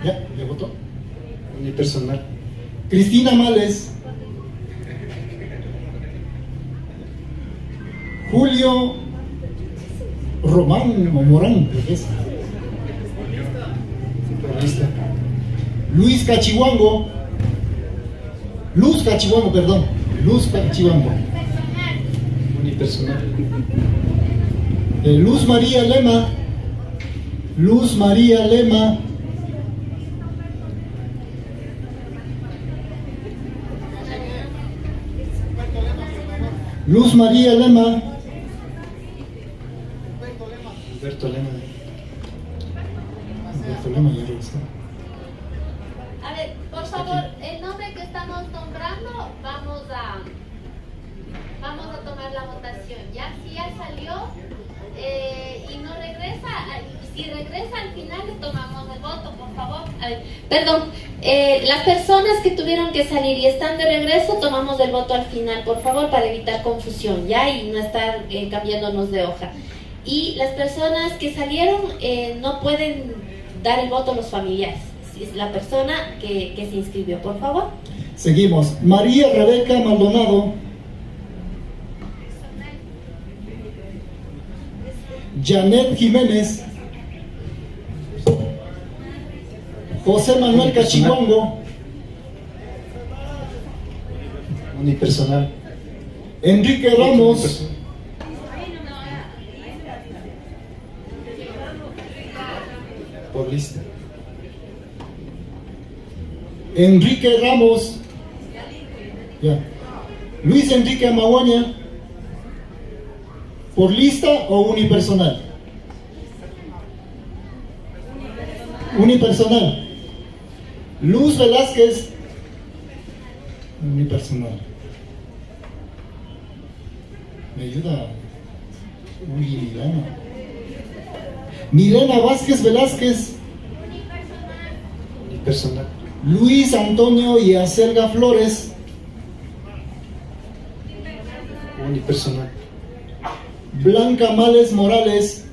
¿Ya votó? Unipersonal. Cristina Males. Julio Román o Morán, creo que es. Por lista. Luis Cachihuango. Luz Cachihuango, perdón. Luz Cachihuango. Unipersonal. Luz María Lema. Luz María Lema. Luz María Lema. Alberto Lema. Alberto Lema, ya regresó. A ver, por favor, el nombre que estamos nombrando, vamos a tomar la votación, ¿ya? Si ya salió y no regresa, si regresa al final le tomamos el voto, por favor. A ver, perdón, las personas que tuvieron que salir y están de regreso, tomamos el voto al final, por favor, para evitar confusión, ¿ya? Y no estar cambiándonos de hoja. Y las personas que salieron no pueden dar el voto a los familiares. Es la persona que se inscribió, por favor. Seguimos. María Rebeca Maldonado. Janet Jiménez. José Manuel Cachihuango. Unipersonal. Enrique Ramos. Por lista. Enrique Ramos. Ya. Luis Enrique Amaguaña. ¿Por lista o unipersonal? Unipersonal. Luz Velázquez. Unipersonal. ¿Me ayuda? Uy, Milena. Milena Vázquez Velázquez. Unipersonal. Luis Antonio Yacelga Flores. Unipersonal. Blanca Males Morales.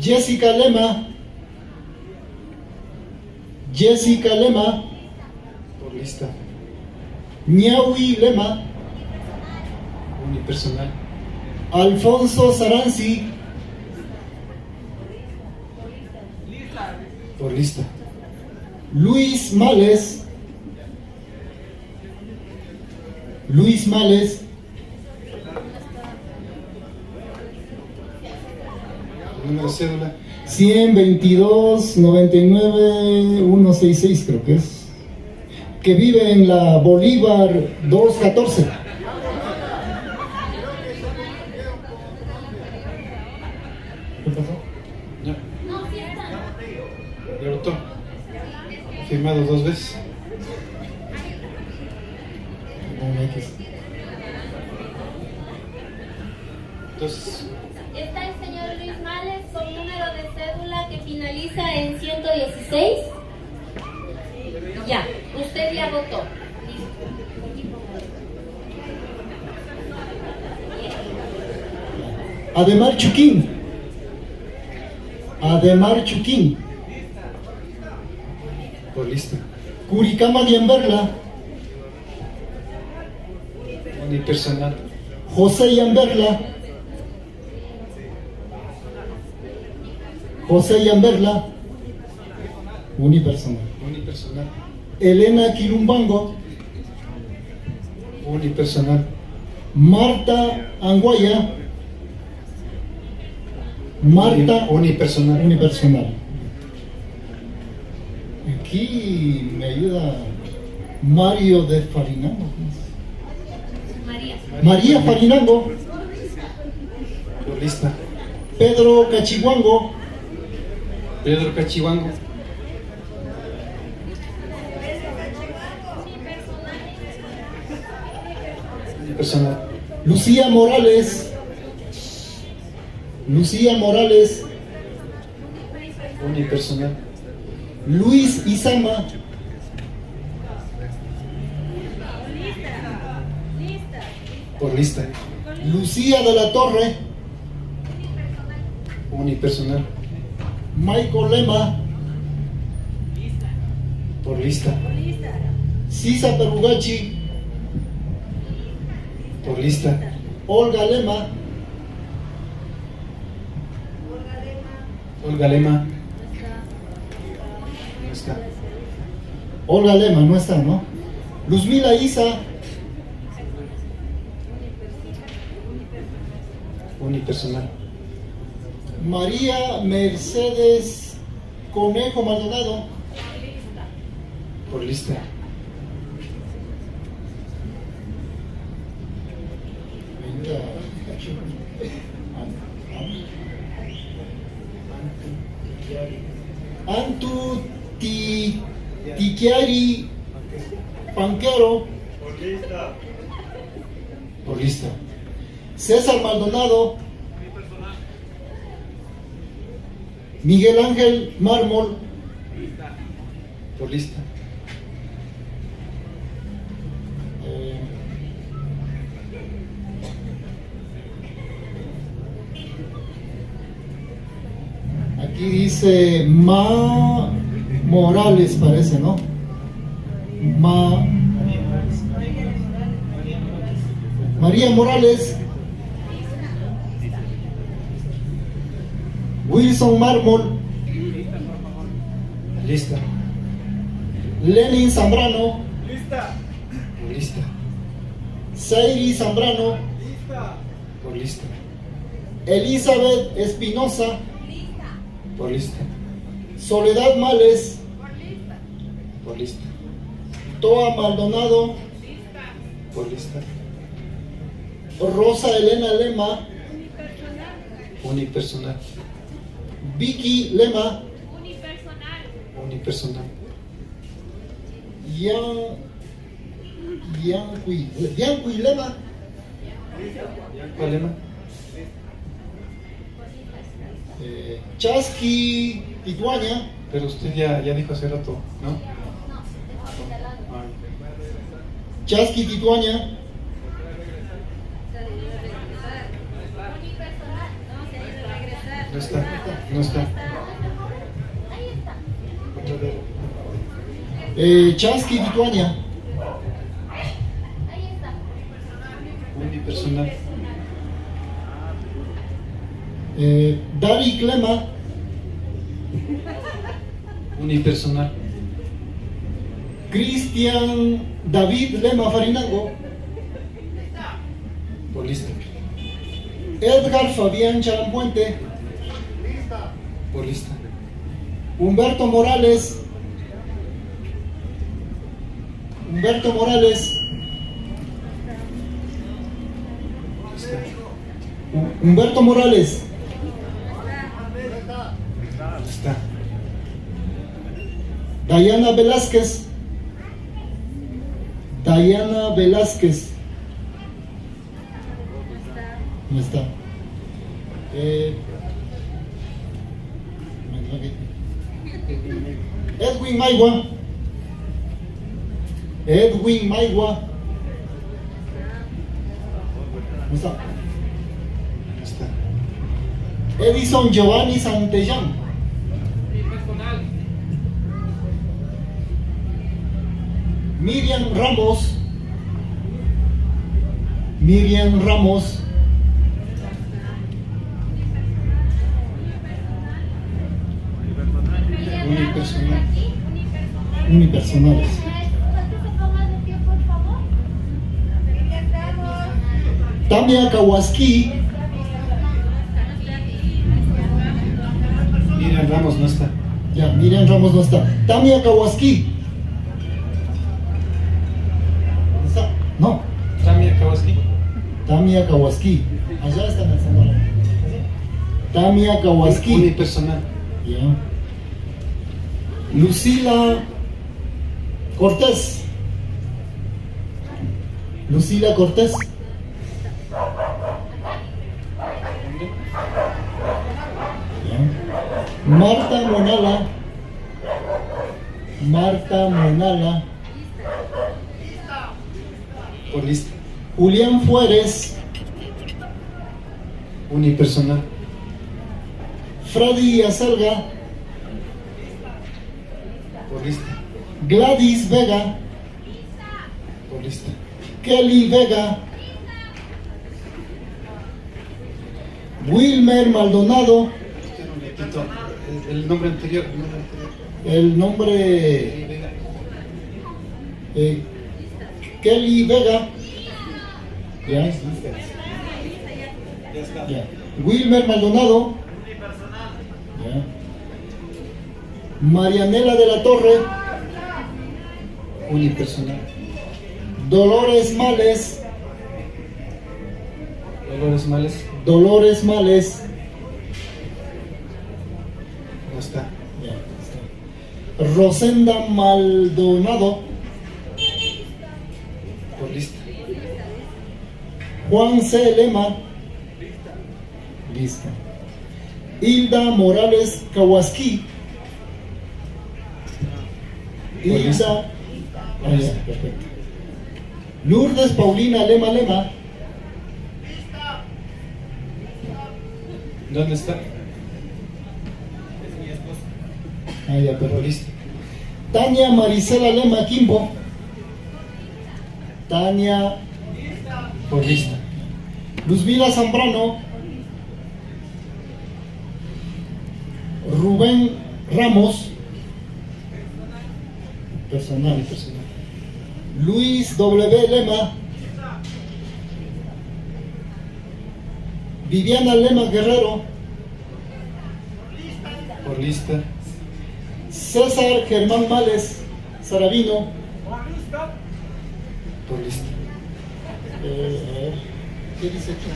Jessica Lema. Jessica Lema. Por lista. Ñahui Lema. Unipersonal. Alfonso Saranzi. Por lista. Luis Males. Luis Males. Número de cédula. 122 99 166 creo que es. Que vive en la Bolívar 214. ¿Qué pasó? Ya. ¿Ya votó? Firmado 2 veces. Entonces, Está el señor Luis Males con número de cédula que finaliza en 116. Ya, usted ya votó. Ademar Chuquín. Ademar Chuquín. Por lista. Curicama Yamberla, Unipersonal. José Yamberla, José Yamberla, unipersonal. Unipersonal. Elena Quirumbango, Unipersonal. Marta Anguaya, Marta Unipersonal. unipersonal. Aquí me ayuda Mario de Farinango. María Farinango, Por lista. Pedro Cachihuango, Pedro Cachihuango. Unipersonal. Lucía Morales, Lucía Morales, Unipersonal. Luis Izama, Por lista. Lucía de la Torre, Unipersonal. Michael Lema, Por lista. Sisa Perugachi, Por lista. Olga Lema, Olga Lema. No está. Olga Lema, no está, ¿no? Luzmila Isa, Unipersonal. María Mercedes Conejo Maldonado, Por lista. Antu Tiquiari Panquero, Por lista. César Maldonado, Miguel Ángel Mármol, Por lista. aquí dice Ma Morales, parece, ¿no? María Morales, Wilson Mármol, Lista. Lenin Zambrano, Por lista. Sairi Zambrano, Por lista. Elizabeth Espinosa, Por lista. Soledad Males, Por lista. Toa Maldonado, Por lista. Rosa Elena Lema, Unipersonal. Vicky Lema, Unipersonal. Yanqui Lema, ¿Cuál Lema? Chasqui Tituaña, Pero usted ya dijo hace rato, ¿no? Chasqui Tituaña, No está. No está. Chasqui Tituaña, Unipersonal. Dari Clema, Unipersonal. Cristian David Lema Farinango, Por lista. Edgar Fabián Charampuente, Por lista. Humberto Morales, Lista. Humberto Morales, Lista. Dayana Velázquez, no está. Edwin Maigua, no está. Lista. Edison Giovanni Santellán, Miriam Ramos. Miriam Ramos. Unipersonal. Unipersonales. Tamia Kawaski. Miriam Ramos no está. Ya, Miriam Ramos no está. Tamia Kawaski. ¿Está? No. Tamia Kawaski. Tamia Kawaski. Allá está en el salón. Tamia Kawaski. Unipersonal. Ya. Lucila Cortés. Lucila Cortés. Ya. Marta Monala. Marta Monala. Por lista. Julián Fuérez. Unipersonal. Freddy Acelga. Por lista. Gladys Vega. Por lista. Kelly Vega. Wilmer Maldonado. El nombre anterior. El nombre. Kelly Vega. Ya. Ya. Wilmer Maldonado. Ya. Marianela de la Torre. Unipersonal. Dolores Males. Dolores Males. Dolores Males. No está. Ya, está. Rosenda Maldonado. Por lista. Juan C. Lema. Lista. Hilda Morales Kawaski. Hilda. Ah, ya, perfecto. Lourdes Paulina Lema Lema. ¿Dónde está? Ah, ya, perfecto. Tania Marisela Lema Kimbo. Tania. Por lista. Luzmila Zambrano. Rubén Ramos. Personal. Luis W. Lema. Viviana Lema Guerrero. Por lista. César Germán Males Saravino. Por lista. A ver, ¿qué dice aquí?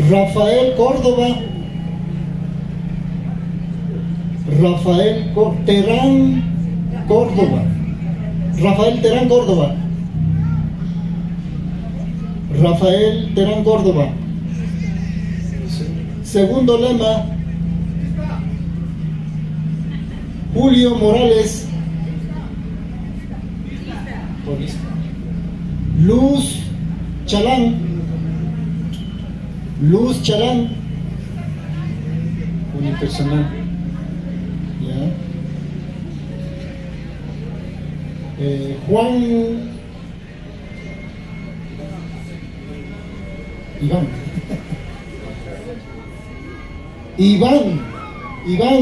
Rafael Córdoba. Terán Córdoba. Rafael Terán Córdoba. Rafael Terán Córdoba. Segundo Lema. Julio Morales. Por lista. Luz Chalán. Luz Chalán. Unipersonal. Ya. Juan Iván. Iván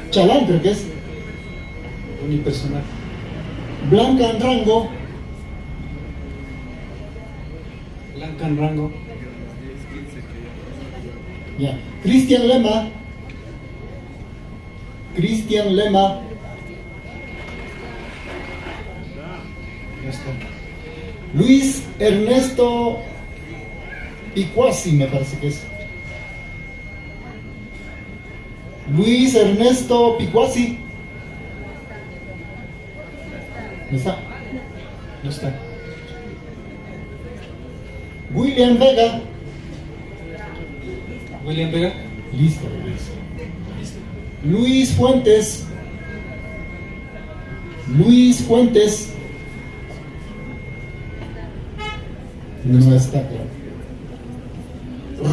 Chalán, creo que es. Unipersonal. Blanca Rango. Blanca en rango. Ya. Cristian Lema. Cristian Lema. Ya está. Luis Ernesto Picuasi, me parece que es. Luis Ernesto Picuasi. ¿No está? No está. William Vega. William Vega. Listo. Luis Fuentes. Luis Fuentes. No está claro.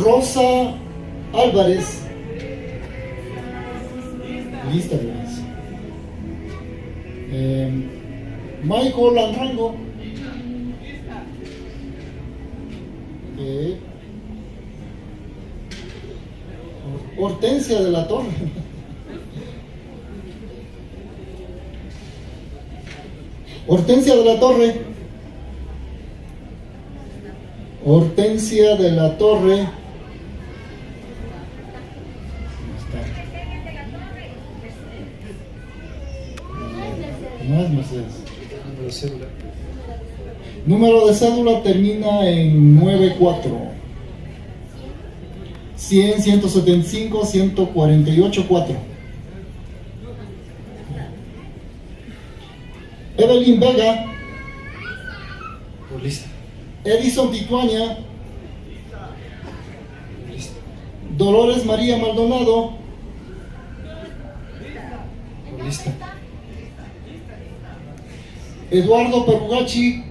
Rosa Álvarez. Lista, Luis. Michael Andrango. Hortensia de la Torre. Hortensia de la Torre. Hortensia de la Torre. No es Mercedes. Número de cédula. Número de cédula termina en 94. 100, 175, 148, 4. Evelyn Vega. Por lista. Edison Pituaña. Dolores María Maldonado. Por lista. Eduardo Perugachi.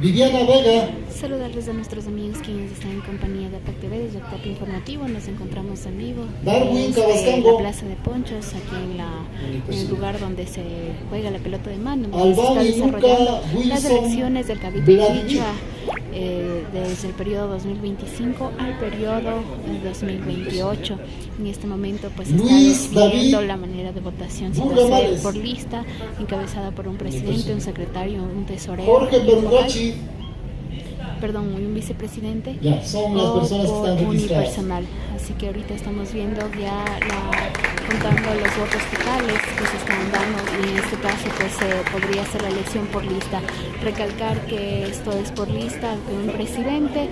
Viviana Vega. Saludarles a nuestros amigos quienes están en compañía de APAC TV desde el top informativo. Nos encontramos en vivo Darwin desde Cabascango. la Plaza de Ponchos, aquí en el lugar donde se juega la pelota de mano. Albany, Se está desarrollando Luca, Wilson, las elecciones del Cabildo Vladimir. Quichua desde el periodo 2025 al periodo 2028. En este momento pues se está Luis decidiendo David la manera de votación, si va a Burgamales. ser por lista, encabezada por un presidente, un secretario, un tesorero, Jorge y un vocal. Perugachi. Perdón, un vicepresidente Ya, son las o personas que están por registradas. unipersonal. Así que ahorita estamos viendo ya contando los votos totales que se están dando y en este caso pues podría ser la elección por lista. Recalcar que esto es por lista de un presidente.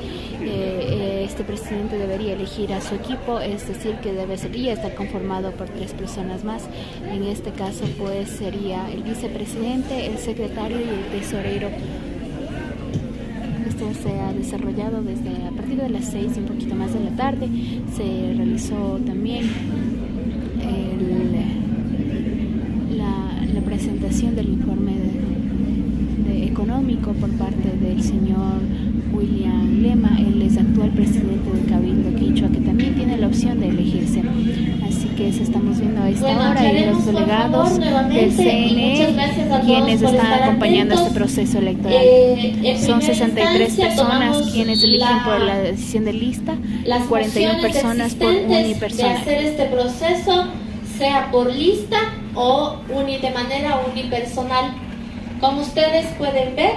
Este presidente debería elegir a su equipo, es decir que debería estar conformado por 3 personas más. En este caso pues sería el vicepresidente, el secretario y el tesorero. Esto se ha desarrollado desde a partir de las 6 y un poquito más de la tarde. Se realizó también la presentación del informe de económico por parte del señor William Lema. Él es actual presidente del Cabildo Quichua, que también tiene la opción de elegirse. Así que eso estamos viendo a esta hora y los delegados del CNE quienes están acompañando este proceso electoral. Son 63 personas quienes eligen por la decisión de lista y 41 personas por unipersonal. De hacer este proceso sea por lista o de manera unipersonal. Como ustedes pueden ver,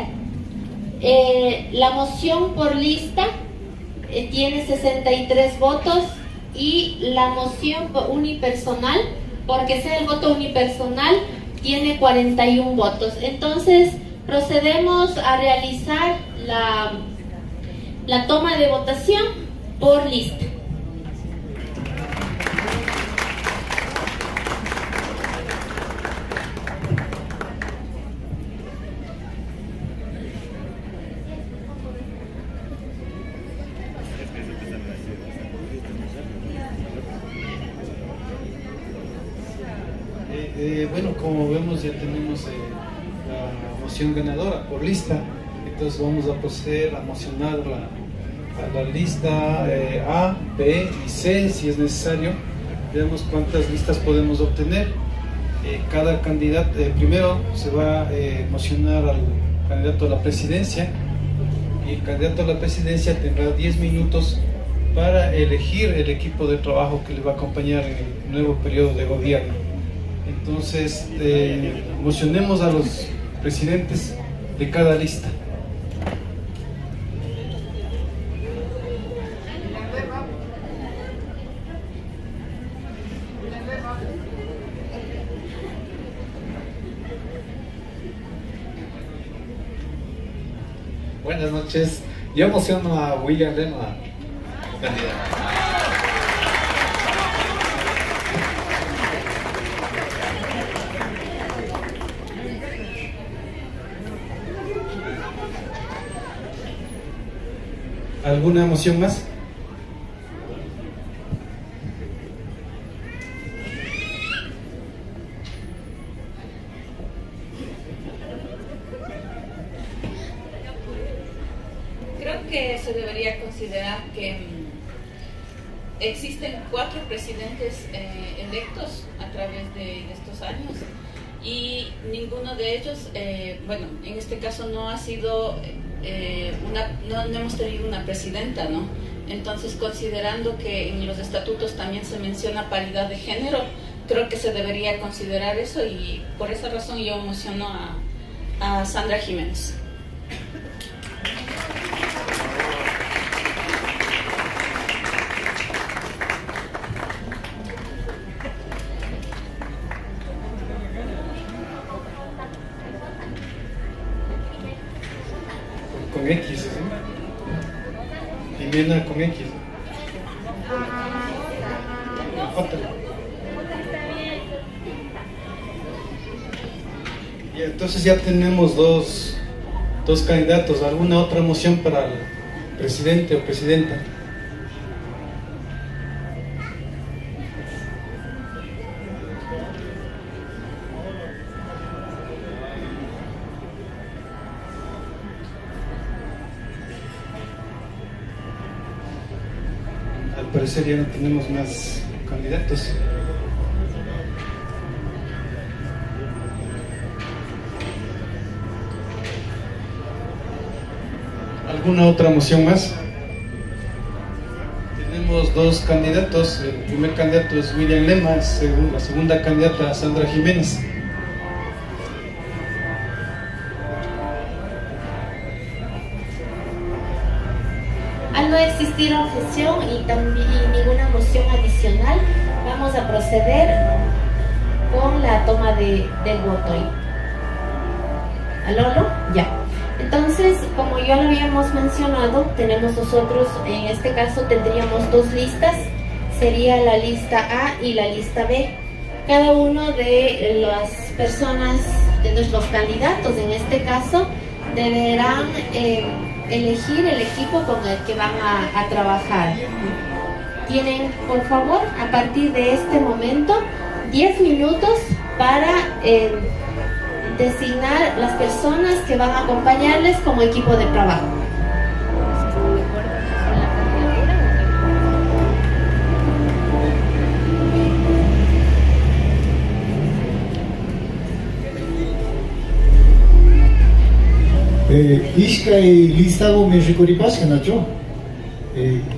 la moción por lista tiene 63 votos y la moción unipersonal, porque sea el voto unipersonal, tiene 41 votos. Entonces procedemos a realizar la toma de votación por lista. Bueno, como vemos ya tenemos la moción ganadora por lista, entonces vamos a proceder a mocionar a la lista A, B y C si es necesario. Veamos cuántas listas podemos obtener. Cada candidato, primero se va a mocionar al candidato a la presidencia y el candidato a la presidencia tendrá 10 minutos para elegir el equipo de trabajo que le va a acompañar en el nuevo periodo de gobierno. Entonces, mocionemos a los presidentes de cada lista. Buenas noches, yo emociono a William Lema, candidato. ¿Alguna moción más? considerar que existen 4 presidentes electos a través de estos años y ninguno de ellos, bueno, en este caso no ha sido, no hemos tenido una presidenta, ¿no? Entonces, considerando que en los estatutos también se menciona paridad de género, creo que se debería considerar eso y por esa razón yo emociono a Sandra Jiménez. Con X, ¿sí? Jimena con X. J. Y entonces ya tenemos dos candidatos. ¿Alguna otra moción para el presidente o presidenta? Al parecer ya no tenemos más candidatos. ¿Alguna otra moción más? Tenemos 2 candidatos. El primer candidato es William Lema, la segunda candidata Sandra Jiménez. Al no existir objeción y ninguna moción adicional, vamos a proceder con la toma del voto. ¿Aló? Ya. Entonces, como ya lo habíamos mencionado, tenemos nosotros, en este caso tendríamos 2 listas, sería la lista A y la lista B. Cada uno de las personas, de nuestros candidatos en este caso, deberán elegir el equipo con el que van a trabajar. Tienen, por favor, a partir de este momento, 10 minutos para designar las personas que van a acompañarles como equipo de trabajo. Ishkai listado me recoripasca, Nacho.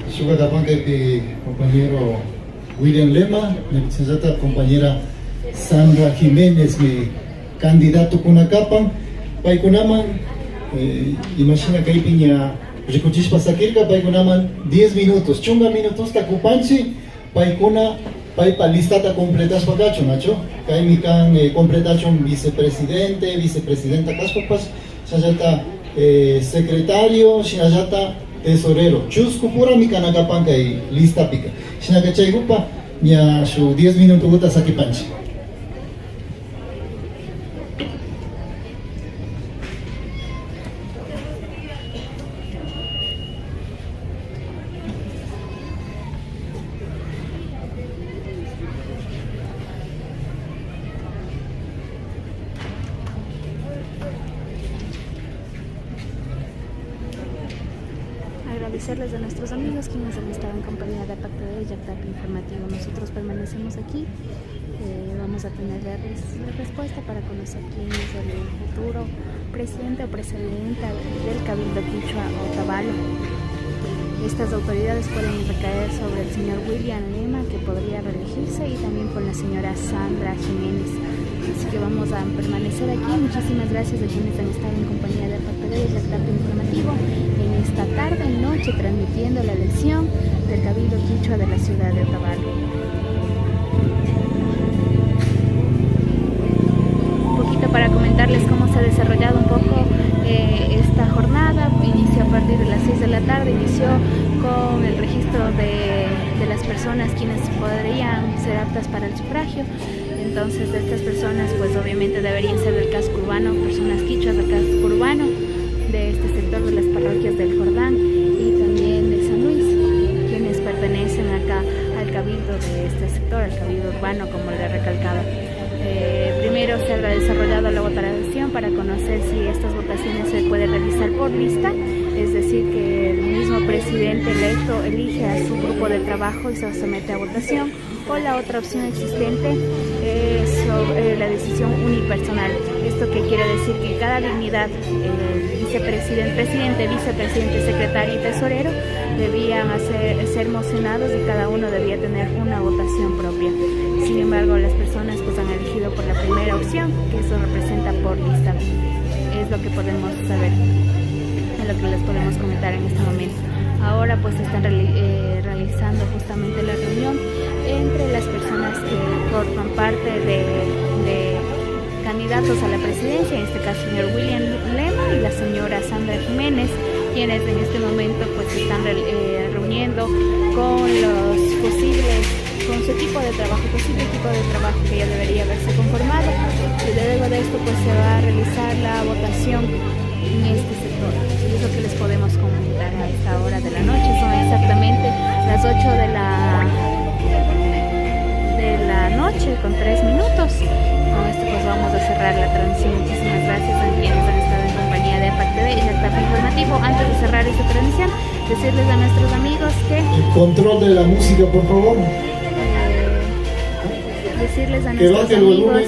Suga da banca de compañero William Lema, mi licenciada compañera Sandra Jiménez, mi candidato con la capa. Paikunaman, imagina que hay piña recochis pasakirka, paikunaman 10 minutos, chunga minutos takupanchi, paikuna. Paipa listata completas pagacho, Nacho. Kai kan completación vicepresidente, vicepresidenta caspapas, shayata secretario, shayata tesorero. Chusku pura mi kanakapan kai lista pica. Shinaka chaigupa, nya su 10 minutos guta saki panchi. Agradecerles a nuestros amigos quienes han estado en compañía de Pacto de Yactap Informativo. Nosotros permanecemos aquí, vamos a tener la respuesta para conocer quién es el futuro presidente o presidenta del Cabildo Quichua Otavalo. Estas autoridades pueden recaer sobre el señor William Lema, que podría reelegirse, y también con la señora Sandra Jiménez. Así que vamos a permanecer aquí. Muchísimas gracias a quienes han estado en compañía de Pacto de Yactap Informativo en esta tarde y noche, transmitiendo la elección del Cabildo Quichua de la ciudad de Otavalo. Un poquito para comentarles cómo se ha desarrollado un poco esta jornada. Inició a partir de las 6 de la tarde, inició con el registro de las personas quienes podrían ser aptas para el sufragio. Entonces, de estas personas, pues obviamente deberían ser del casco urbano, personas quichuas del casco urbano, de este sector de las parroquias del Jordán y también de San Luis, quienes pertenecen acá al cabildo de este sector, al cabildo urbano, como le recalcaba. Primero se ha desarrollado la votación para conocer si estas votaciones se pueden realizar por lista, es decir, que el mismo presidente electo elige a su grupo de trabajo y se somete a votación, o la otra opción existente es sobre la decisión unipersonal. ¿Esto qué quiere decir? Que cada dignidad, presidente, vicepresidente, secretario y tesorero debían ser mocionados y cada uno debía tener una votación propia. Sin embargo, las personas pues han elegido por la primera opción, que eso representa por lista. Es lo que podemos saber, es lo que les podemos comentar en este momento. Ahora pues están realizando justamente la reunión entre las personas que forman parte de candidatos a la presidencia, en este caso el señor William Lema y la señora Sandra Jiménez, quienes en este momento pues se están reuniendo con su equipo de trabajo, posible equipo de trabajo que ya debería haberse conformado, y luego de esto pues se va a realizar la votación en este sector. Es lo que les podemos comentar a esta hora de la noche. Son exactamente las 8 de la noche con 3 minutos. Con esto pues vamos a cerrar la transmisión. Muchísimas gracias a quienes han estado en compañía de APAC TV y el TAP informativo. Antes de cerrar esta transmisión, decirles a nuestros amigos que el control de la música, por favor. Decirles a nuestros amigos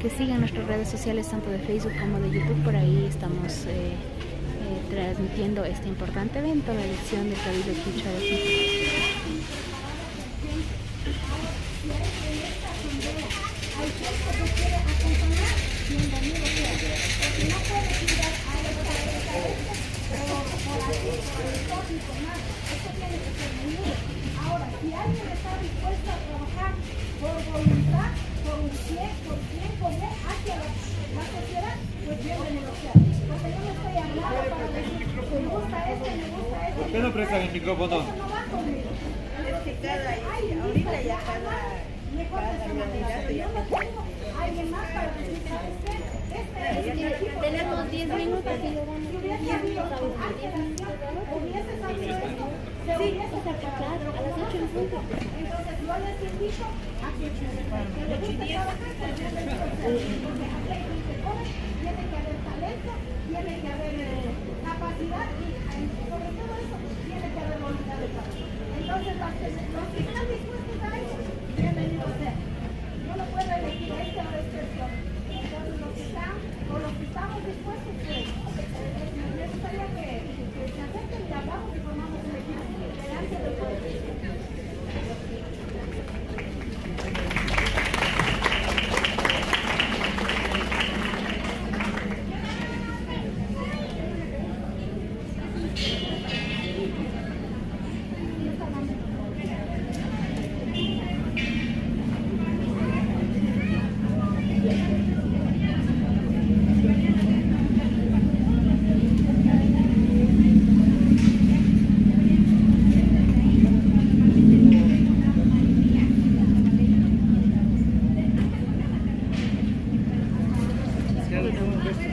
que sigan nuestras redes sociales, tanto de Facebook como de YouTube. Por ahí estamos transmitiendo este importante evento, la elección del Cabildo Quichua de Quito. Ahora, si alguien está dispuesto a trabajar por voluntad, por un pie, por tiempo, hacia la sociedad, pues bienvenido sea. Porque yo no estoy hablando para decir, me gusta este, me gusta este. ¿Por qué no prestan el micrófono? Eso no va conmigo. Es que ahorita ya cada candidato ya alguien más para decir, ¿sabes qué? Tenemos 10 minutos y le damos 10 minutos. Hubiese sabido esto, se hubiese sacado a las 8 en punto. Entonces yo les invito a que les guste trabajar, pues bienvenido sea. Porque aquí hay gente joven, tiene que haber talento, tiene que haber capacidad y sobre todo eso tiene que haber voluntad de trabajo. Entonces los que están dispuestos a eso, bienvenido sea. Yo no puedo elegir este o este otro. Entonces los que están o los que estamos dispuestos, pues es necesario que se acepten y hablamos y formamos un equipo delante del poder.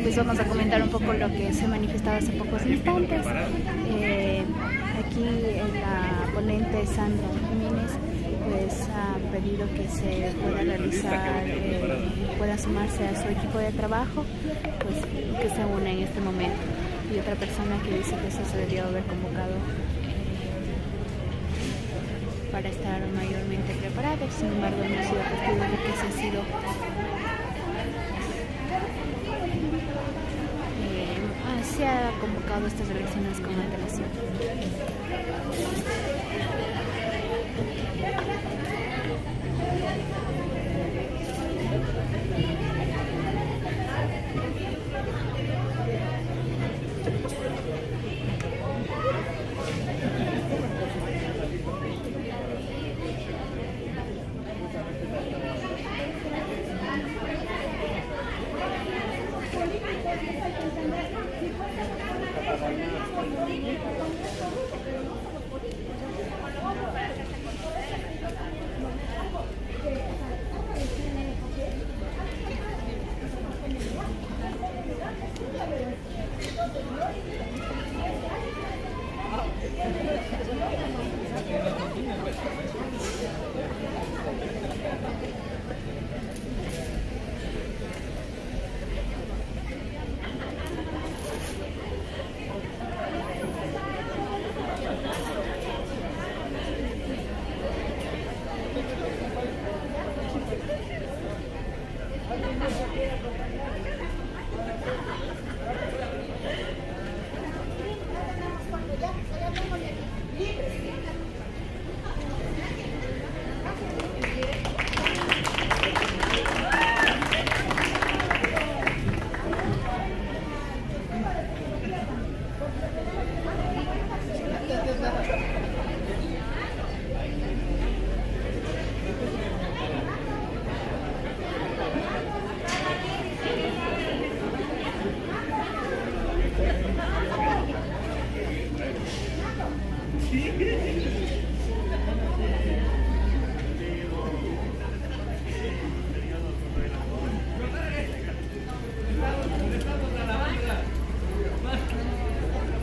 Pues vamos a comentar un poco lo que se manifestaba hace pocos instantes. Aquí la ponente Sandra Jiménez pues ha pedido que se pueda realizar, pueda sumarse a su equipo de trabajo, pues que se une en este momento. Y otra persona que dice que eso se debió haber convocado para estar mayormente preparados. Sin embargo, hemos sido testigos de que se ha sido se ha convocado estas elecciones con antelación.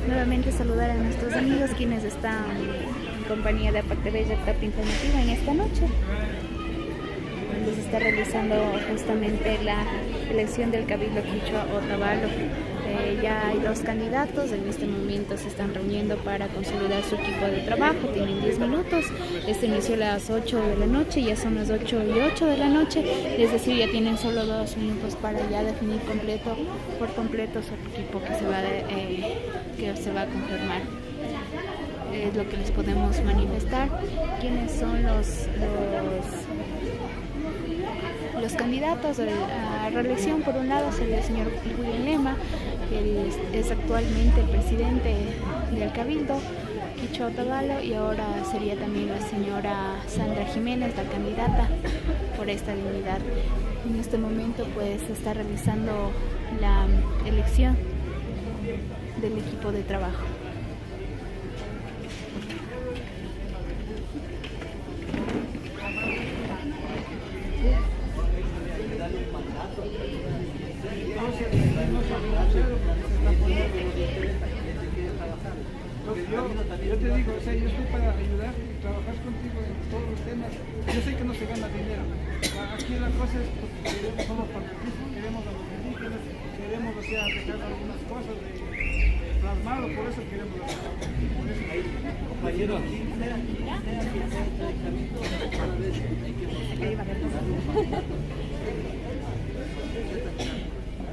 Nuevamente saludar a nuestros amigos quienes están en compañía de PACTV Yactapi Informativa en esta noche, donde se está realizando justamente la elección del Cabildo Quichua Otavalo. Ya hay 2 candidatos, en este momento se están reuniendo para consolidar su equipo de trabajo, tienen 10 minutos, este inició a las 8 de la noche, ya son las 8:08 de la noche, es decir, ya tienen solo 2 minutos para ya definir por completo su equipo que se va a confirmar. Es lo que les podemos manifestar. ¿Quiénes son los candidatos a reelección? Por un lado sería el señor William Lema, que es actualmente el presidente del Cabildo Quichua Otavalo, y ahora sería también la señora Sandra Jiménez, la candidata por esta dignidad. En este momento pues se está realizando la elección del equipo de trabajo. Yo te digo, o sea, yo estoy para ayudar y trabajar contigo en todos los temas. Yo sé que no se gana dinero. Aquí la cosa es que somos partidistas, queremos a los indígenas, queremos, o sea, dejar algunas cosas plasmado, por eso queremos hacer. Compañero,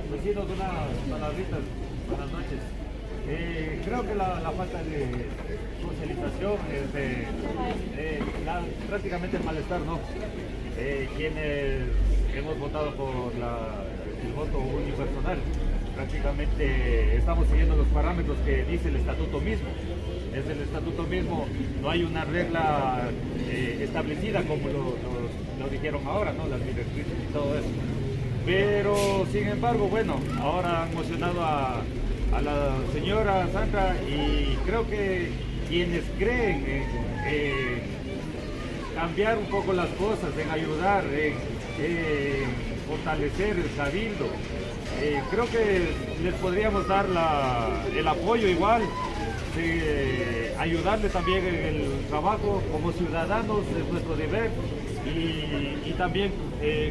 vecinos, unas palabritas, buenas noches. Creo que la falta de socialización es prácticamente el malestar, ¿no? Quienes hemos votado por el voto unipersonal, prácticamente estamos siguiendo los parámetros que dice el estatuto mismo. Es el estatuto mismo, no hay una regla establecida como lo dijeron ahora, ¿no? Las directrices y todo eso. Pero, sin embargo, bueno, ahora han mocionado a la señora Sandra, y creo que quienes creen en cambiar un poco las cosas, en ayudar, en fortalecer el cabildo, creo que les podríamos dar el apoyo igual, ayudarles también en el trabajo como ciudadanos, es nuestro deber, y también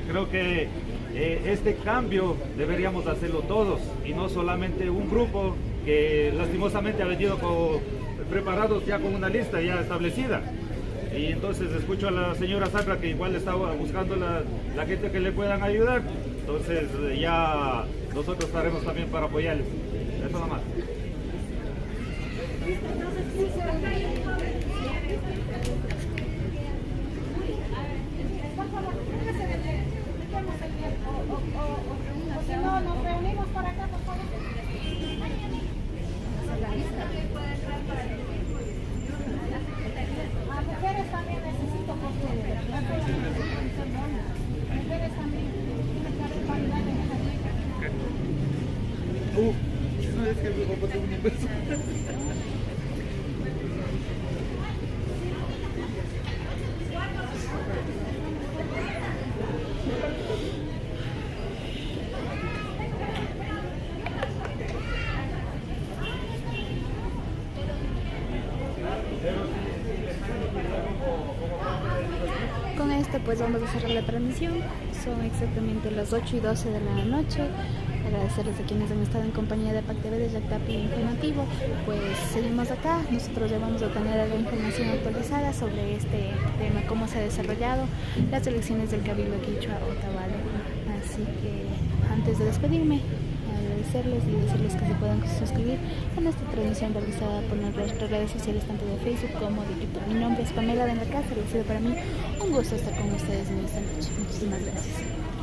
creo que este cambio deberíamos hacerlo todos y no solamente un grupo que lastimosamente ha venido preparados ya con una lista ya establecida. Y entonces escucho a la señora Sandra que igual estaba buscando la gente que le puedan ayudar, entonces ya nosotros estaremos también para apoyarles. Eso nada más. O si no, nos reunimos por acá, por favor. A mujeres también necesito mujeres también. Tienen que haber paridad en esa ley. No es que el grupo tenga un inverso. Con esto pues vamos a cerrar la transmisión. Son exactamente las 8:12 de la noche. Agradecerles a quienes han estado en compañía de PACTV de Yactapi Informativo. Pues seguimos acá, nosotros ya vamos a tener la información actualizada sobre este tema, cómo se ha desarrollado las elecciones del Cabildo Quichua Otavalo. Así que antes de despedirme, agradecerles y decirles que se puedan suscribir a nuestra transmisión realizada por nuestras redes sociales, tanto de Facebook como de YouTube. Mi nombre es Pamela de la Casa y ha sido para mí un gusto estar con ustedes en esta noche. Muchísimas gracias.